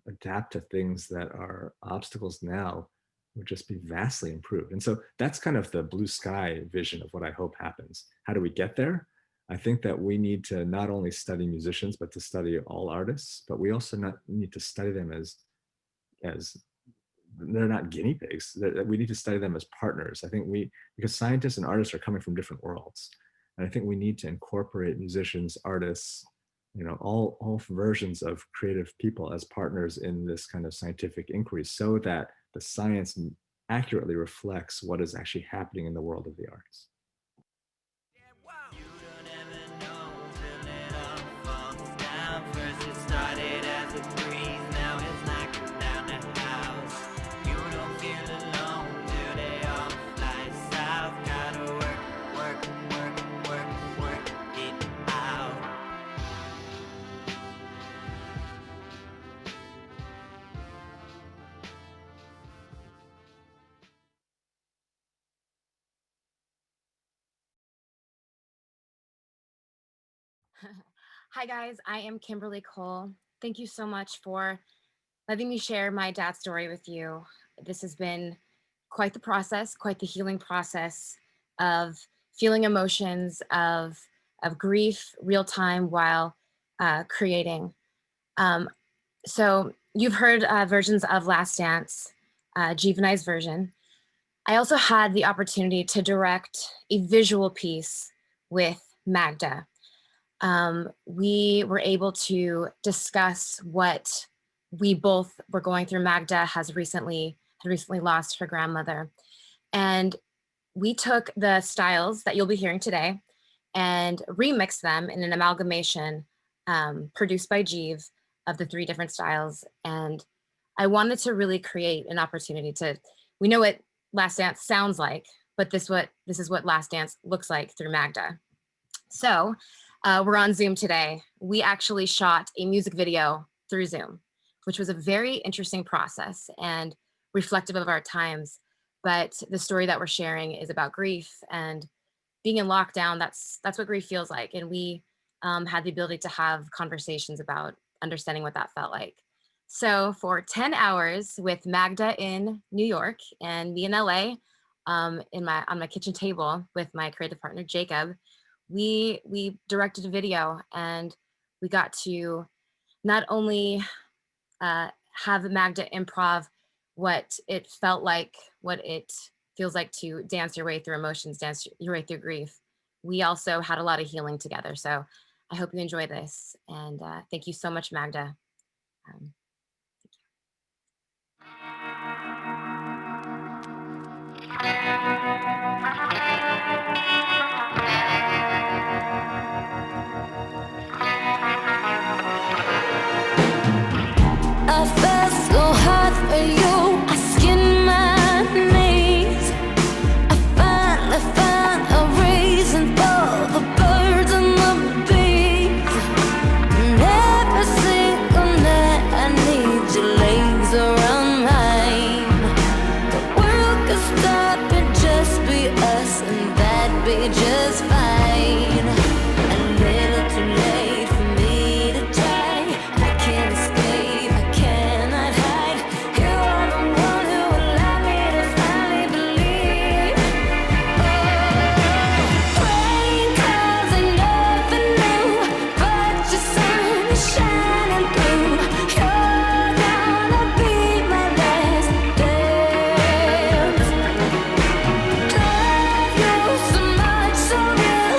S13: adapt to things that are obstacles now would just be vastly improved. And so that's kind of the blue sky vision of what I hope happens. How do we get there? I think that we need to not only study musicians, but to study all artists, but we also need to study them as they're not guinea pigs. We need to study them as partners. I think because scientists and artists are coming from different worlds. And I think we need to incorporate musicians, artists, all versions of creative people as partners in this kind of scientific inquiry so that the science accurately reflects what is actually happening in the world of the arts.
S15: Hi guys, I am Kimberly Cole. Thank you so much for letting me share my dad's story with you. This has been quite the process, quite the healing process of feeling emotions of grief real time while creating. So you've heard versions of Last Dance, GBHI's version. I also had the opportunity to direct a visual piece with Magda. We were able to discuss what we both were going through. Magda had recently lost her grandmother. And we took the styles that you'll be hearing today and remixed them in an amalgamation produced by Jeev of the 3 different styles. And I wanted to really create an opportunity we know what Last Dance sounds like, but this is what Last Dance looks like through Magda. So we're on Zoom today. We actually shot a music video through Zoom, which was a very interesting process and reflective of our times. But the story that we're sharing is about grief and being in lockdown. That's what grief feels like. And we had the ability to have conversations about understanding what that felt like. So for 10 hours with Magda in New York and me in LA, on my kitchen table with my creative partner, Jacob, we directed a video, and we got to not only have Magda improv what it felt like, what it feels like to dance your way through emotions, dance your way through grief. We also had a lot of healing together. So I hope you enjoy this. And thank you so much, Magda.
S16: I felt so hard for you, I skinned my knees. I finally found a reason for the birds and the bees. And every single night I need your legs around mine. The world could stop and just be us, and that'd be just fine. A little too late for me to try. I can't escape, I cannot hide. You are the one who allowed me to finally believe. Oh, rain clouds ain't nothing new, but your sun is shining through. You're gonna be my last dance. Love you so much, so real.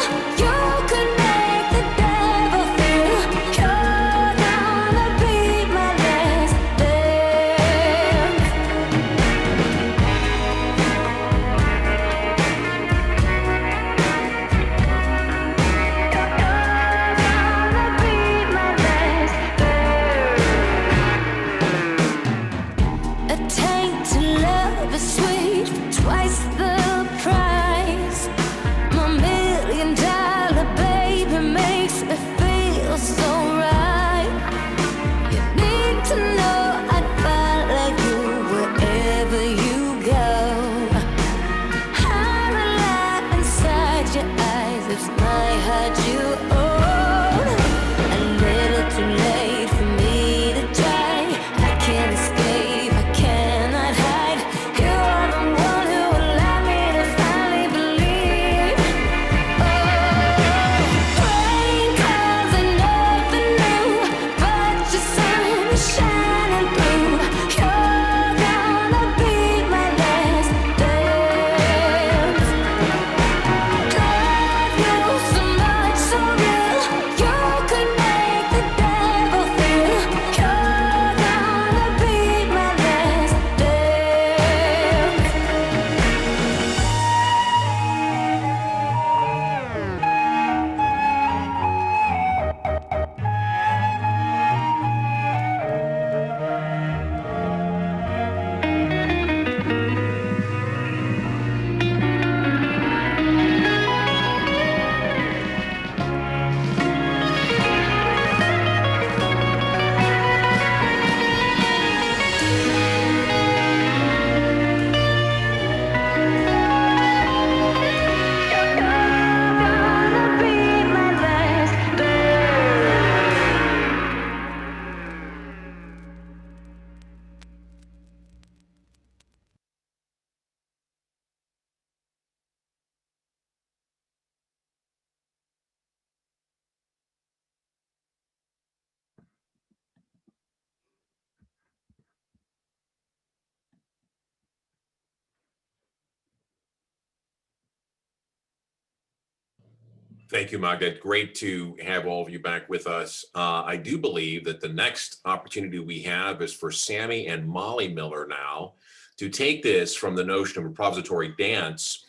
S1: Thank you, Magda. Great to have all of you back with us. I do believe that the next opportunity we have is for Sammy and Molly Miller now to take this from the notion of improvisatory dance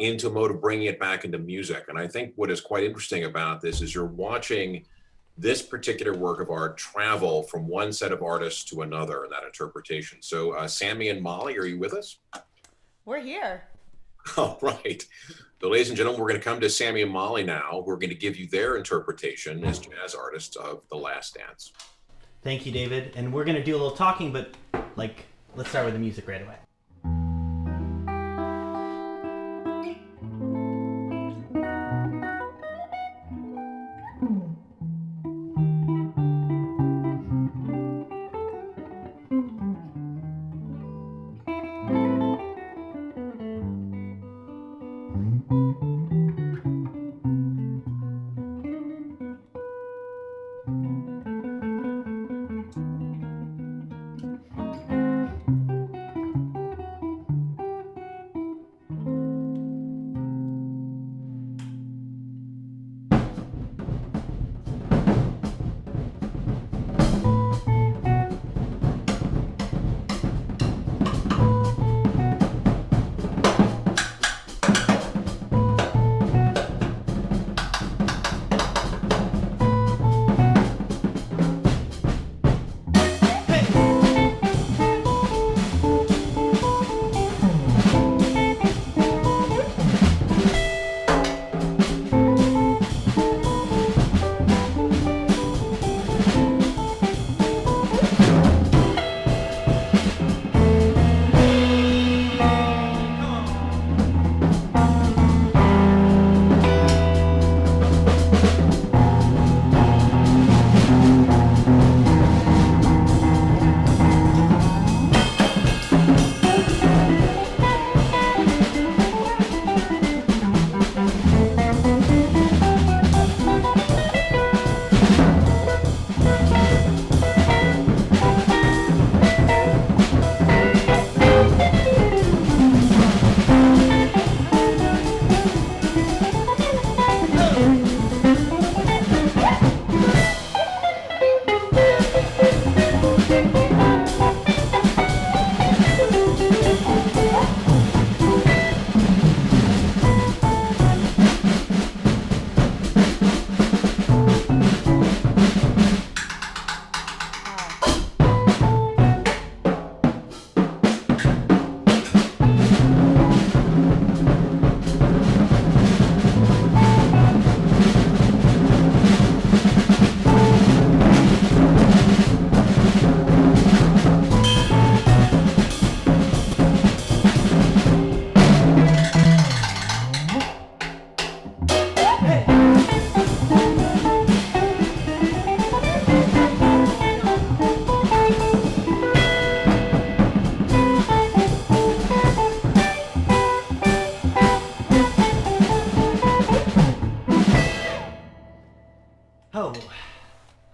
S1: into a mode of bringing it back into music. And I think what is quite interesting about this is you're watching this particular work of art travel from one set of artists to another in that interpretation. So Sammy and Molly, are you with us?
S17: We're here.
S1: All right. So ladies and gentlemen, we're going to come to Sammy and Molly now. We're going to give you their interpretation as jazz artists of The Last Dance.
S18: Thank you, David. And we're going to do a little talking, but let's start with the music right away.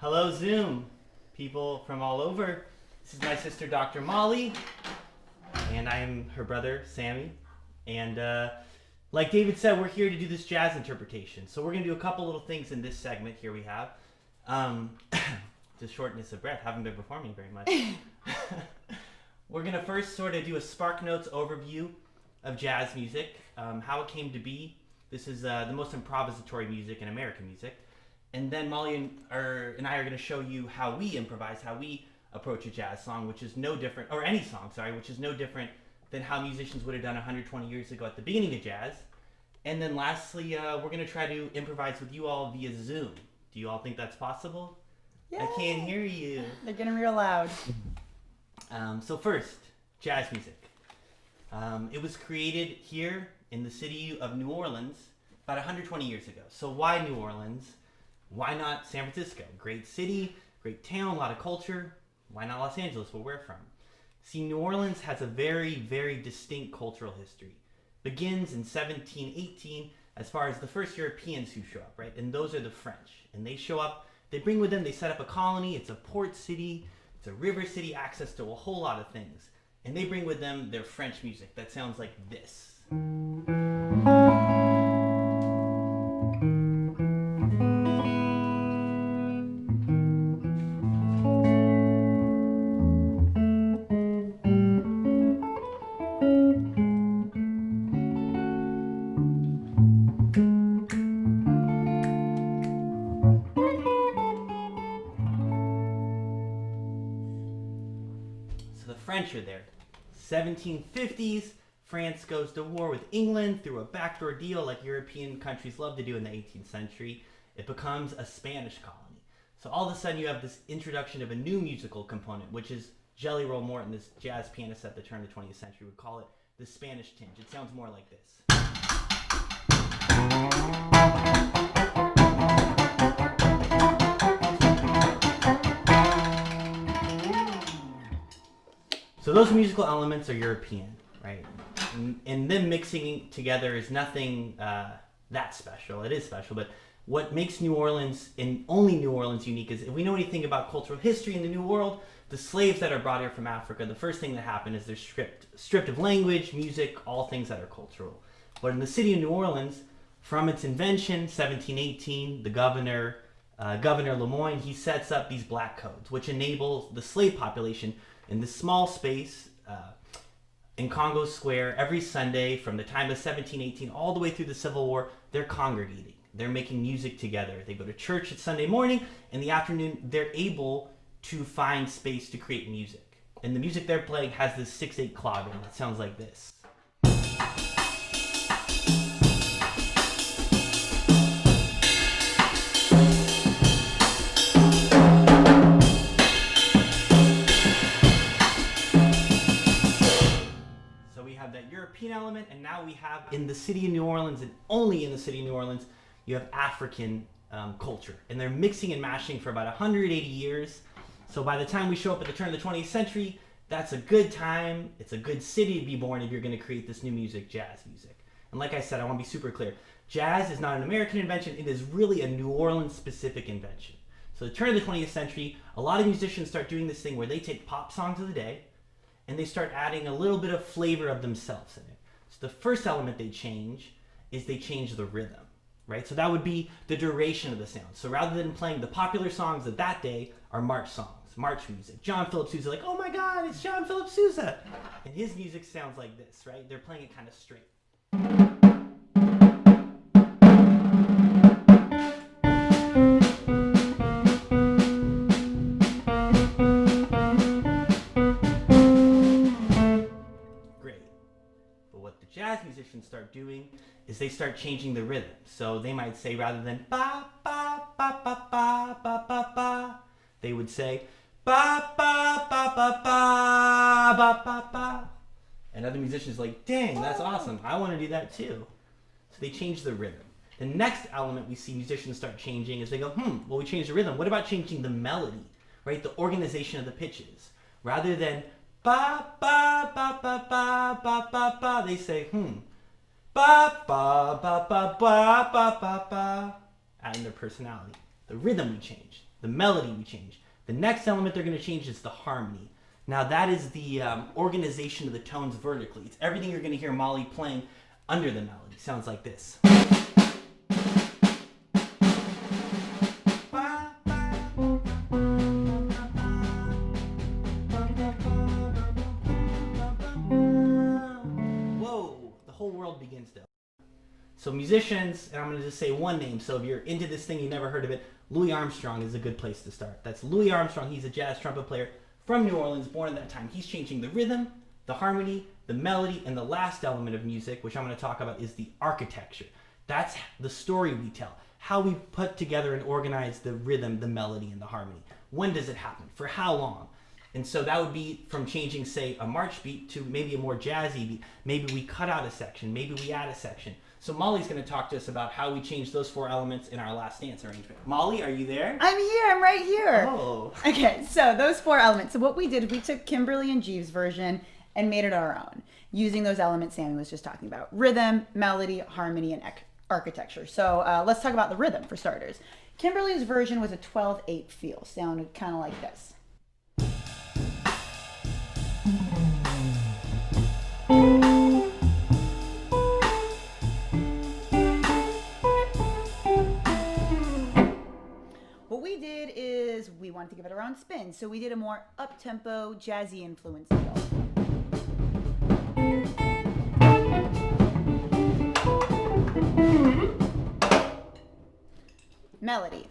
S18: Hello, Zoom. People from all over. This is my sister, Dr. Molly, and I am her brother, Sammy. And like David said, we're here to do this jazz interpretation. So we're going to do a couple little things in this segment. Here we have. Just shortness of breath. Haven't been performing very much. We're going to first sort of do a Spark Notes overview of jazz music, how it came to be. This is the most improvisatory music in American music. And then Molly and I are going to show you how we improvise, how we approach a jazz song, which is no different, or any song, sorry, which is no different than how musicians would have done 120 years ago at the beginning of jazz. And then lastly, we're going to try to improvise with you all via Zoom. Do you all think that's possible? Yay! I can't hear you.
S17: They're getting real loud.
S18: So first, jazz music. It was created here in the city of New Orleans about 120 years ago. So why New Orleans? Why not San Francisco? Great city, great town, a lot of culture. Why not Los Angeles, where we're from? See, New Orleans has a very, very distinct cultural history. Begins in 1718 as far as the first Europeans who show up, right? And those are the French. And they show up, they bring with them, they set up a colony, it's a port city, it's a river city, access to a whole lot of things. And they bring with them their French music that sounds like this. adventure there. 1750s, France goes to war with England through a backdoor deal like European countries love to do in the 18th century. It becomes a Spanish colony. So all of a sudden you have this introduction of a new musical component, which is Jelly Roll Morton, this jazz pianist at the turn of the 20th century, would call it the Spanish tinge. It sounds more like this. So those musical elements are European, right? And them mixing together is nothing that special. It is special, but what makes New Orleans, and only New Orleans, unique is if we know anything about cultural history in the New World, the slaves that are brought here from Africa, the first thing that happened is they're stripped of language, music, all things that are cultural. But in the city of New Orleans, from its invention, 1718, the Governor Lemoyne, he sets up these black codes, which enables the slave population in this small space in Congo Square every Sunday from the time of 1718 all the way through the Civil War, they're congregating. They're making music together. They go to church at Sunday morning. In the afternoon, they're able to find space to create music. And the music they're playing has this 6/8 clave in it. It sounds like this. European element, and now we have in the city of New Orleans, and only in the city of New Orleans, you have African culture, and they're mixing and mashing for about 180 years. So by the time we show up at the turn of the 20th century, that's a good time. It's a good city to be born if you're going to create this new music, jazz music. And like I said, I want to be super clear. Jazz is not an American invention. It is really a New Orleans specific invention. So the turn of the 20th century, a lot of musicians start doing this thing where they take pop songs of the day and they start adding a little bit of flavor of themselves in it. So the first element they change is they change the rhythm, right? So that would be the duration of the sound. So rather than playing the popular songs of that day are march songs, march music. John Philip Sousa, like, oh my God, it's John Philip Sousa. And his music sounds like this, right? They're playing it kind of straight. Jazz musicians start doing is they start changing the rhythm. So they might say rather than ba ba ba ba ba ba ba ba, they would say ba ba ba ba ba ba ba ba. And other musicians are like, dang, that's awesome. I want to do that too. So they change the rhythm. The next element we see musicians start changing is they go, well, we changed the rhythm. What about changing the melody, right? The organization of the pitches. Rather than ba ba ba ba ba ba ba ba, they say ba ba ba ba ba ba ba ba, adding their personality. The rhythm we change, the melody we change. The next element they're going to change is the harmony. Now that is the organization of the tones vertically. It's everything you're going to hear Molly playing under the melody. Sounds like this. So musicians, and I'm going to just say one name, so if you're into this thing, you never heard of it, Louis Armstrong is a good place to start. That's Louis Armstrong. He's a jazz trumpet player from New Orleans, born at that time. He's changing the rhythm, the harmony, the melody, and the last element of music, which I'm going to talk about, is the architecture. That's the story we tell, how we put together and organize the rhythm, the melody, and the harmony. When does it happen? For how long? And so that would be from changing, say, a march beat to maybe a more jazzy beat. Maybe we cut out a section. Maybe we add a section. So Molly's going to talk to us about how we change those 4 elements in our last dance arrangement. Molly, are you there?
S17: I'm here. I'm right here.
S18: Oh.
S17: Okay, so those 4 elements. So what we did, we took Kimberly and Jeeves' version and made it our own, using those elements Sammy was just talking about: rhythm, melody, harmony, and architecture. So let's talk about the rhythm for starters. Kimberly's version was a 12/8 feel, sounded kind of like this. We did is we wanted to give it our own spin, so we did a more up-tempo, jazzy influence feel. Melody.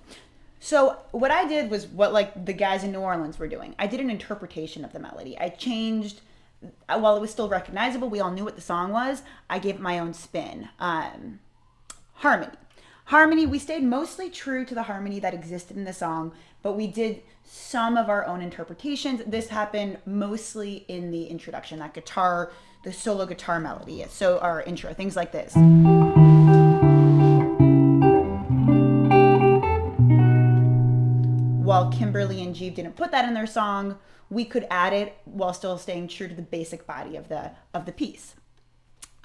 S17: So what I did was what like the guys in New Orleans were doing. I did an interpretation of the melody. I changed while it was still recognizable, we all knew what the song was, I gave it my own spin. Harmony. Harmony, we stayed mostly true to the harmony that existed in the song, but we did some of our own interpretations. This happened mostly in the introduction, that guitar, the solo guitar melody. So our intro, things like this. While Kimberly and Jeeve didn't put that in their song, we could add it while still staying true to the basic body of the piece.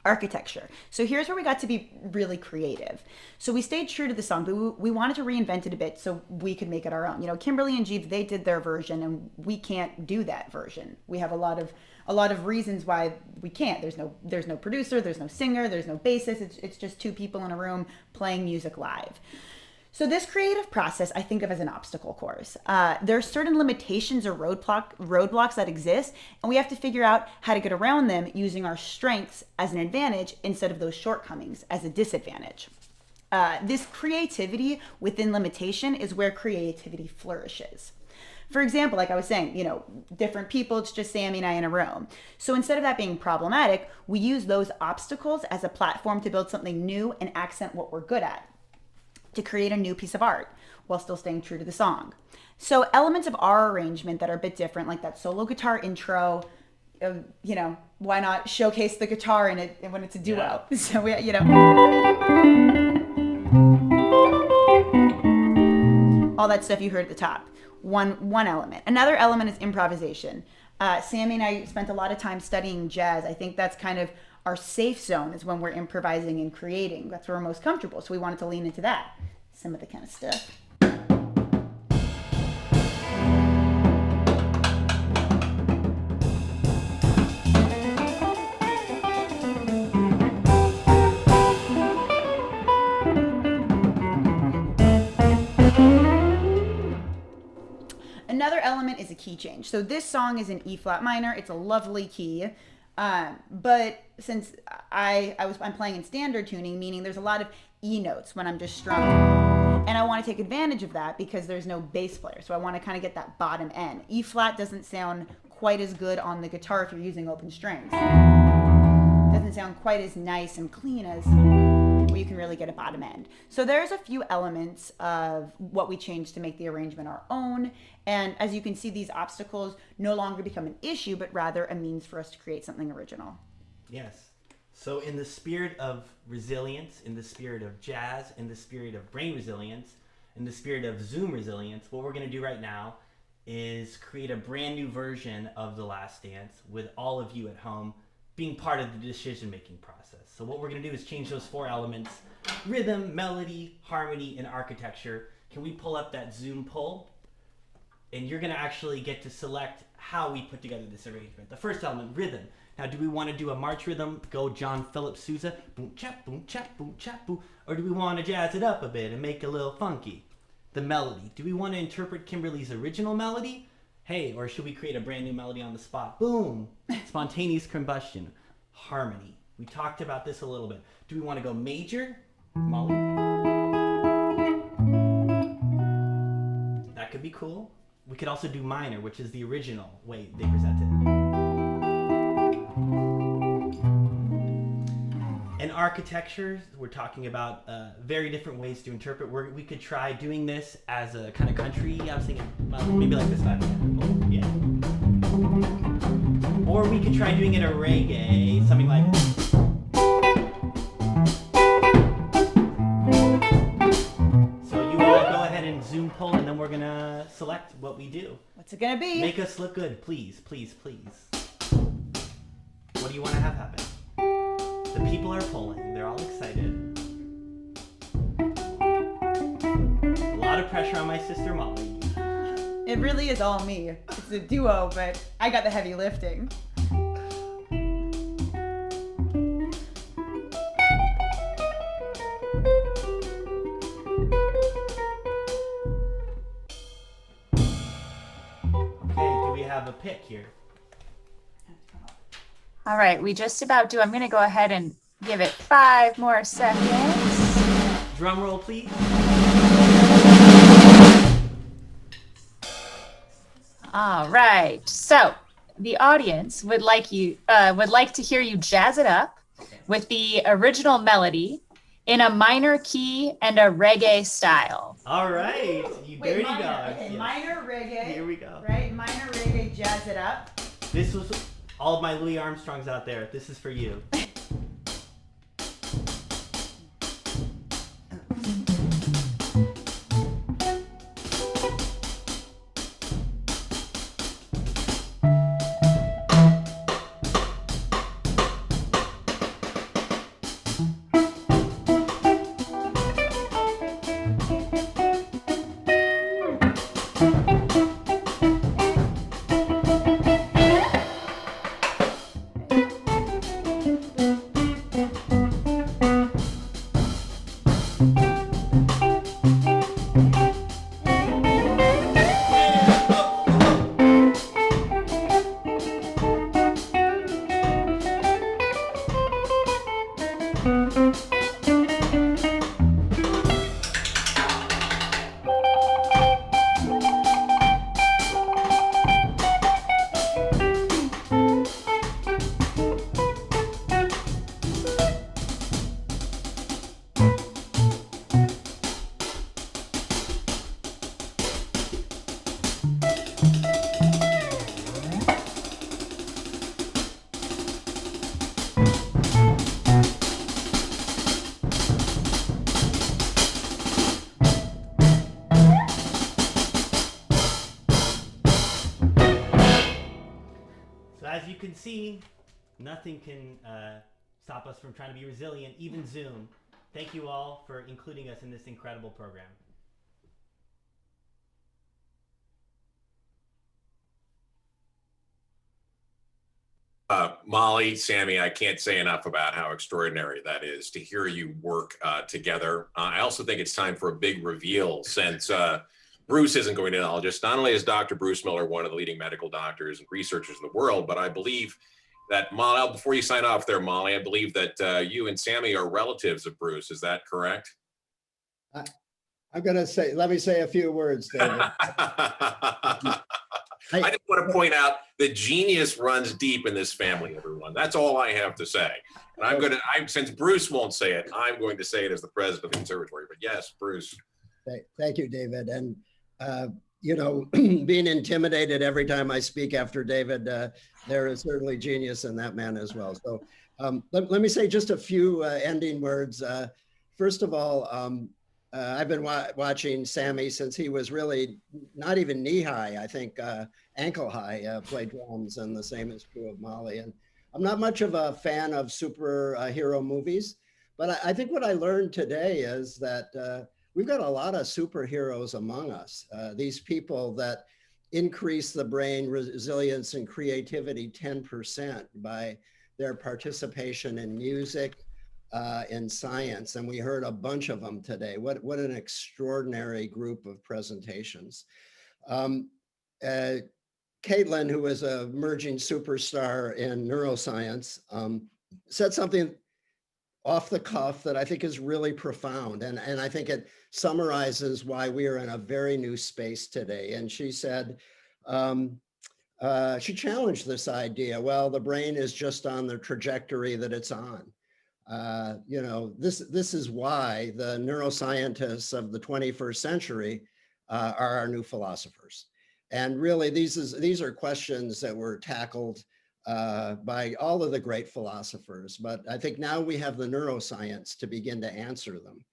S17: Architecture. So here's where we got to be really creative. So we stayed true to the song, but we wanted to reinvent it a bit so we could make it our own. You know, Kimberly and Jeeve, they did their version, and we can't do that version. We have a lot of reasons why we can't. There's no producer, there's no singer, there's no bassist. It's just two people in a room playing music live. So this creative process I think of as an obstacle course. There are certain limitations or roadblocks that exist, and we have to figure out how to get around them using our strengths as an advantage instead of those shortcomings as a disadvantage. This creativity within limitation is where creativity flourishes. For example, like I was saying, you know, different people, it's just Sammy and I in a room. So instead of that being problematic, we use those obstacles as a platform to build something new and accent what we're good at, to create a new piece of art while still staying true to the song. So elements of our arrangement that are a bit different, like that solo guitar intro, you know, why not showcase the guitar in it when it's a duo? Yeah. So we, you know, all that stuff you heard at the top. One element. Another element is improvisation. Sammy and I spent a lot of time studying jazz. I think that's kind of our safe zone, is when we're improvising and creating. That's where we're most comfortable. So we wanted to lean into that. Some of the kind of stuff. Another element is a key change. So this song is in E flat minor. It's a lovely key. But since I'm playing in standard tuning, meaning there's a lot of E notes when I'm just strumming, and I want to take advantage of that because there's no bass player. So I want to kind of get that bottom end. E flat doesn't sound quite as good on the guitar if you're using open strings. It doesn't sound quite as nice and clean as where you can really get a bottom end. So there's a few elements of what we changed to make the arrangement our own. And as you can see, these obstacles no longer become an issue, but rather a means for us to create something original.
S18: Yes. So in the spirit of resilience, in the spirit of jazz, in the spirit of brain resilience, in the spirit of Zoom resilience, what we're going to do right now is create a brand new version of The Last Dance with all of you at home being part of the decision-making process. So what we're going to do is change those four elements: rhythm, melody, harmony, and architecture. Can we pull up that Zoom poll? And you're going to actually get to select how we put together this arrangement. The first element, rhythm. Now, do we want to do a march rhythm, go John Philip Sousa, boom chap, boom chap, boom chap, boom, or do we want to jazz it up a bit and make it a little funky? The melody. Do we want to interpret Kimberly's original melody? Hey, or should we create a brand new melody on the spot? Boom! Spontaneous combustion. Harmony. We talked about this a little bit. Do we want to go major? Molly? That could be cool. We could also do minor, which is the original way they present it. And architecture, we're talking about very different ways to interpret. We could try doing this as a kind of country. I was thinking, well, maybe like this vibe. Oh, yeah. Or we could try doing it a reggae, something like this. So you all go ahead and Zoom poll, and then we're gonna select what we do.
S17: What's it gonna be?
S18: Make us look good, please, please, please. What do you want to have happen? The people are polling. They're all excited. A lot of pressure on my sister Molly.
S17: It really is all me. It's a duo, but I got the heavy lifting.
S18: Okay, do we have a pick here?
S19: All right, we just about do. I'm going to go ahead and give it 5 more seconds.
S18: Drum roll, please.
S19: All right, so the audience would like to hear you jazz it up with the original melody in a minor key and a reggae style.
S18: All right, you dirty dog.
S17: Okay, minor reggae.
S18: Here we go.
S17: Right, minor reggae, jazz it up.
S18: This was all of my Louis Armstrongs out there. This is for you. As you can see, nothing can stop us from trying to be resilient, even Zoom. Thank you all for including us in this incredible program.
S1: Molly, Sammy, I can't say enough about how extraordinary that is to hear you work together. I also think it's time for a big reveal since Bruce isn't going to acknowledge us. Not only is Dr. Bruce Miller one of the leading medical doctors and researchers in the world, but I believe that, Molly, before you sign off there, Molly, I believe that you and Sammy are relatives of Bruce. Is that correct?
S20: I'm going to say, let me say a few words, David.
S1: I just want to point out that genius runs deep in this family, everyone. That's all I have to say. And since Bruce won't say it, I'm going to say it as the president of the conservatory. But yes, Bruce.
S20: Thank you, David. And, you know, being intimidated every time I speak after David, there is certainly genius in that man as well. So let me say just a few ending words. First of all, I've been watching Sammy since he was really not even knee high, I think ankle high, played drums, and the same is true of Molly. And I'm not much of a fan of superhero movies, but I think what I learned today is that we've got a lot of superheroes among us. These people that increase the brain resilience and creativity 10% by their participation in music, in science, and we heard a bunch of them today. What an extraordinary group of presentations. Caitlin, who is an emerging superstar in neuroscience, said something off the cuff that I think is really profound, and I think it summarizes why we are in a very new space today. And she said, she challenged this idea, well, the brain is just on the trajectory that it's on. You know, this is why the neuroscientists of the 21st century are our new philosophers. And really, these are questions that were tackled by all of the great philosophers. But I think now we have the neuroscience to begin to answer them.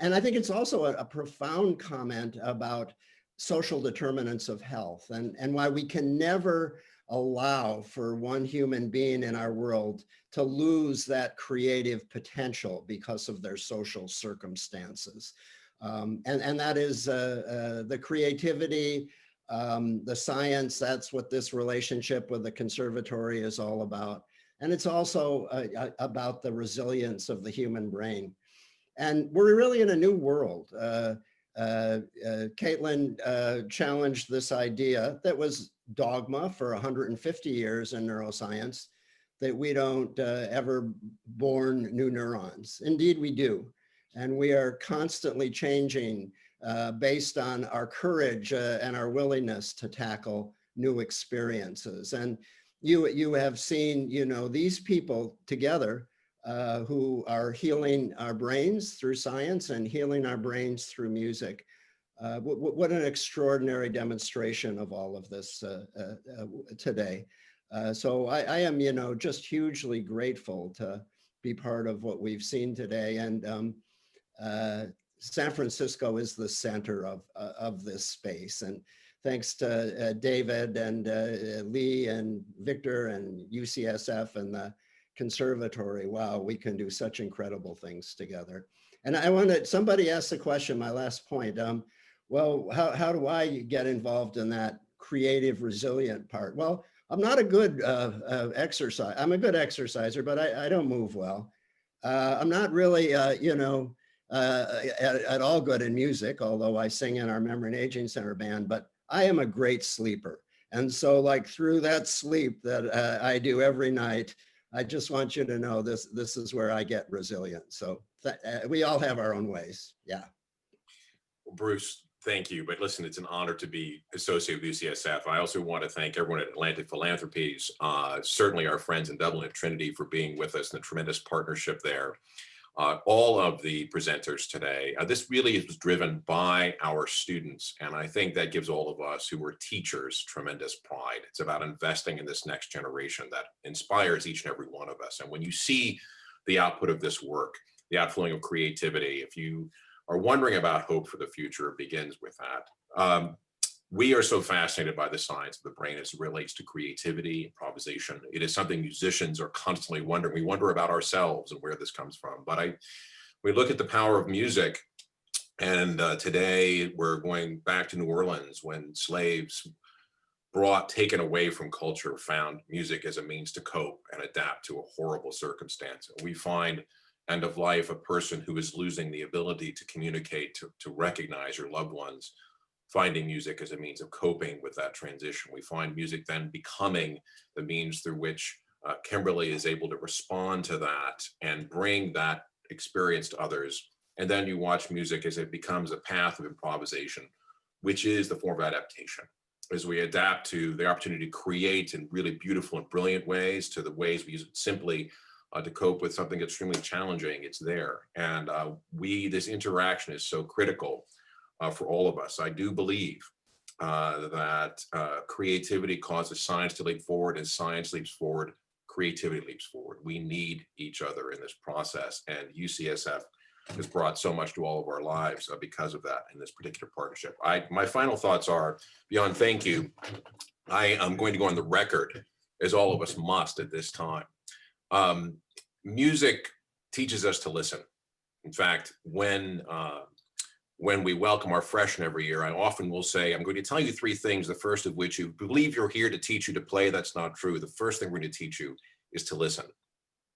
S20: And I think it's also a profound comment about social determinants of health and why we can never allow for one human being in our world to lose that creative potential because of their social circumstances. And that is the creativity, the science, that's what this relationship with the conservatory is all about. And it's also about the resilience of the human brain. And we're really in a new world. Caitlin challenged this idea that was dogma for 150 years in neuroscience, that we don't ever born new neurons. Indeed, we do. And we are constantly changing based on our courage and our willingness to tackle new experiences. And you have seen, these people together who are healing our brains through science and healing our brains through music. What an extraordinary demonstration of all of this today. So I am, just hugely grateful to be part of what we've seen today. And San Francisco is the center of this space. And thanks to David and Lee and Victor and UCSF and the conservatory. Wow, we can do such incredible things together. And I wanted, somebody asked the question, my last point. Well, how do I get involved in that creative, resilient part? Well, I'm not a good exercise. I'm a good exerciser, but I don't move well. I'm not really, at all good in music, although I sing in our Memory and Aging Center band, but I am a great sleeper. And so like through that sleep that I do every night, I just want you to know this is where I get resilient. So we all have our own ways. Yeah.
S1: Well, Bruce, thank you. But listen, it's an honor to be associated with UCSF. I also want to thank everyone at Atlantic Philanthropies, certainly our friends in Dublin at Trinity for being with us and the tremendous partnership there. All of the presenters today. This really was driven by our students. And I think that gives all of us who are teachers tremendous pride. It's about investing in this next generation that inspires each and every one of us. And when you see the output of this work, the outflowing of creativity, if you are wondering about hope for the future, it begins with that. We are so fascinated by the science of the brain as it relates to creativity, improvisation. It is something musicians are constantly wondering. We wonder about ourselves and where this comes from. But we look at the power of music, and today we're going back to New Orleans when slaves taken away from culture, found music as a means to cope and adapt to a horrible circumstance. And we find end of life a person who is losing the ability to communicate, to recognize your loved ones, finding music as a means of coping with that transition. We find music then becoming the means through which Kimberly is able to respond to that and bring that experience to others. And then you watch music as it becomes a path of improvisation, which is the form of adaptation. As we adapt to the opportunity to create in really beautiful and brilliant ways, to the ways we use it simply to cope with something extremely challenging, it's there. And this interaction is so critical for all of us. I do believe that creativity causes science to leap forward. As science leaps forward, creativity leaps forward. We need each other in this process, and UCSF has brought so much to all of our lives because of that in this particular partnership. My final thoughts are, beyond thank you, I am going to go on the record, as all of us must at this time. Music teaches us to listen. In fact, when we welcome our freshmen every year, I often will say, I'm going to tell you 3 things, the first of which, you believe you're here to teach you to play. That's not true. The first thing we're going to teach you is to listen,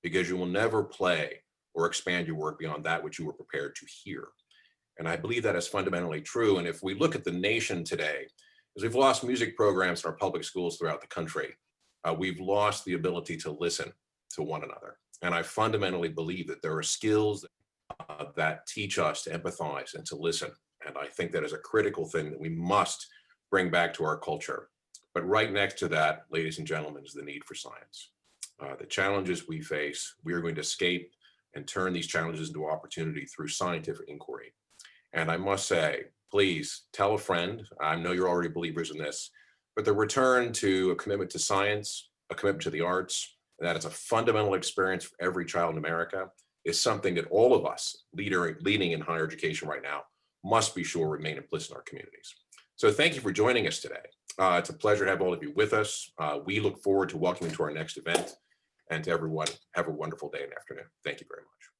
S1: because you will never play or expand your work beyond that which you were prepared to hear. And I believe that is fundamentally true. And if we look at the nation today, as we've lost music programs in our public schools throughout the country, we've lost the ability to listen to one another. And I fundamentally believe that there are skills that teach us to empathize and to listen. And I think that is a critical thing that we must bring back to our culture. But right next to that, ladies and gentlemen, is the need for science. The challenges we face, we are going to escape and turn these challenges into opportunity through scientific inquiry. And I must say, please tell a friend, I know you're already believers in this, but the return to a commitment to science, a commitment to the arts, and that is a fundamental experience for every child in America, is something that all of us leading in higher education right now must be sure remain implicit in our communities. So thank you for joining us today. It's a pleasure to have all of you with us. We look forward to welcoming you to our next event, and to everyone, have a wonderful day and afternoon. Thank you very much.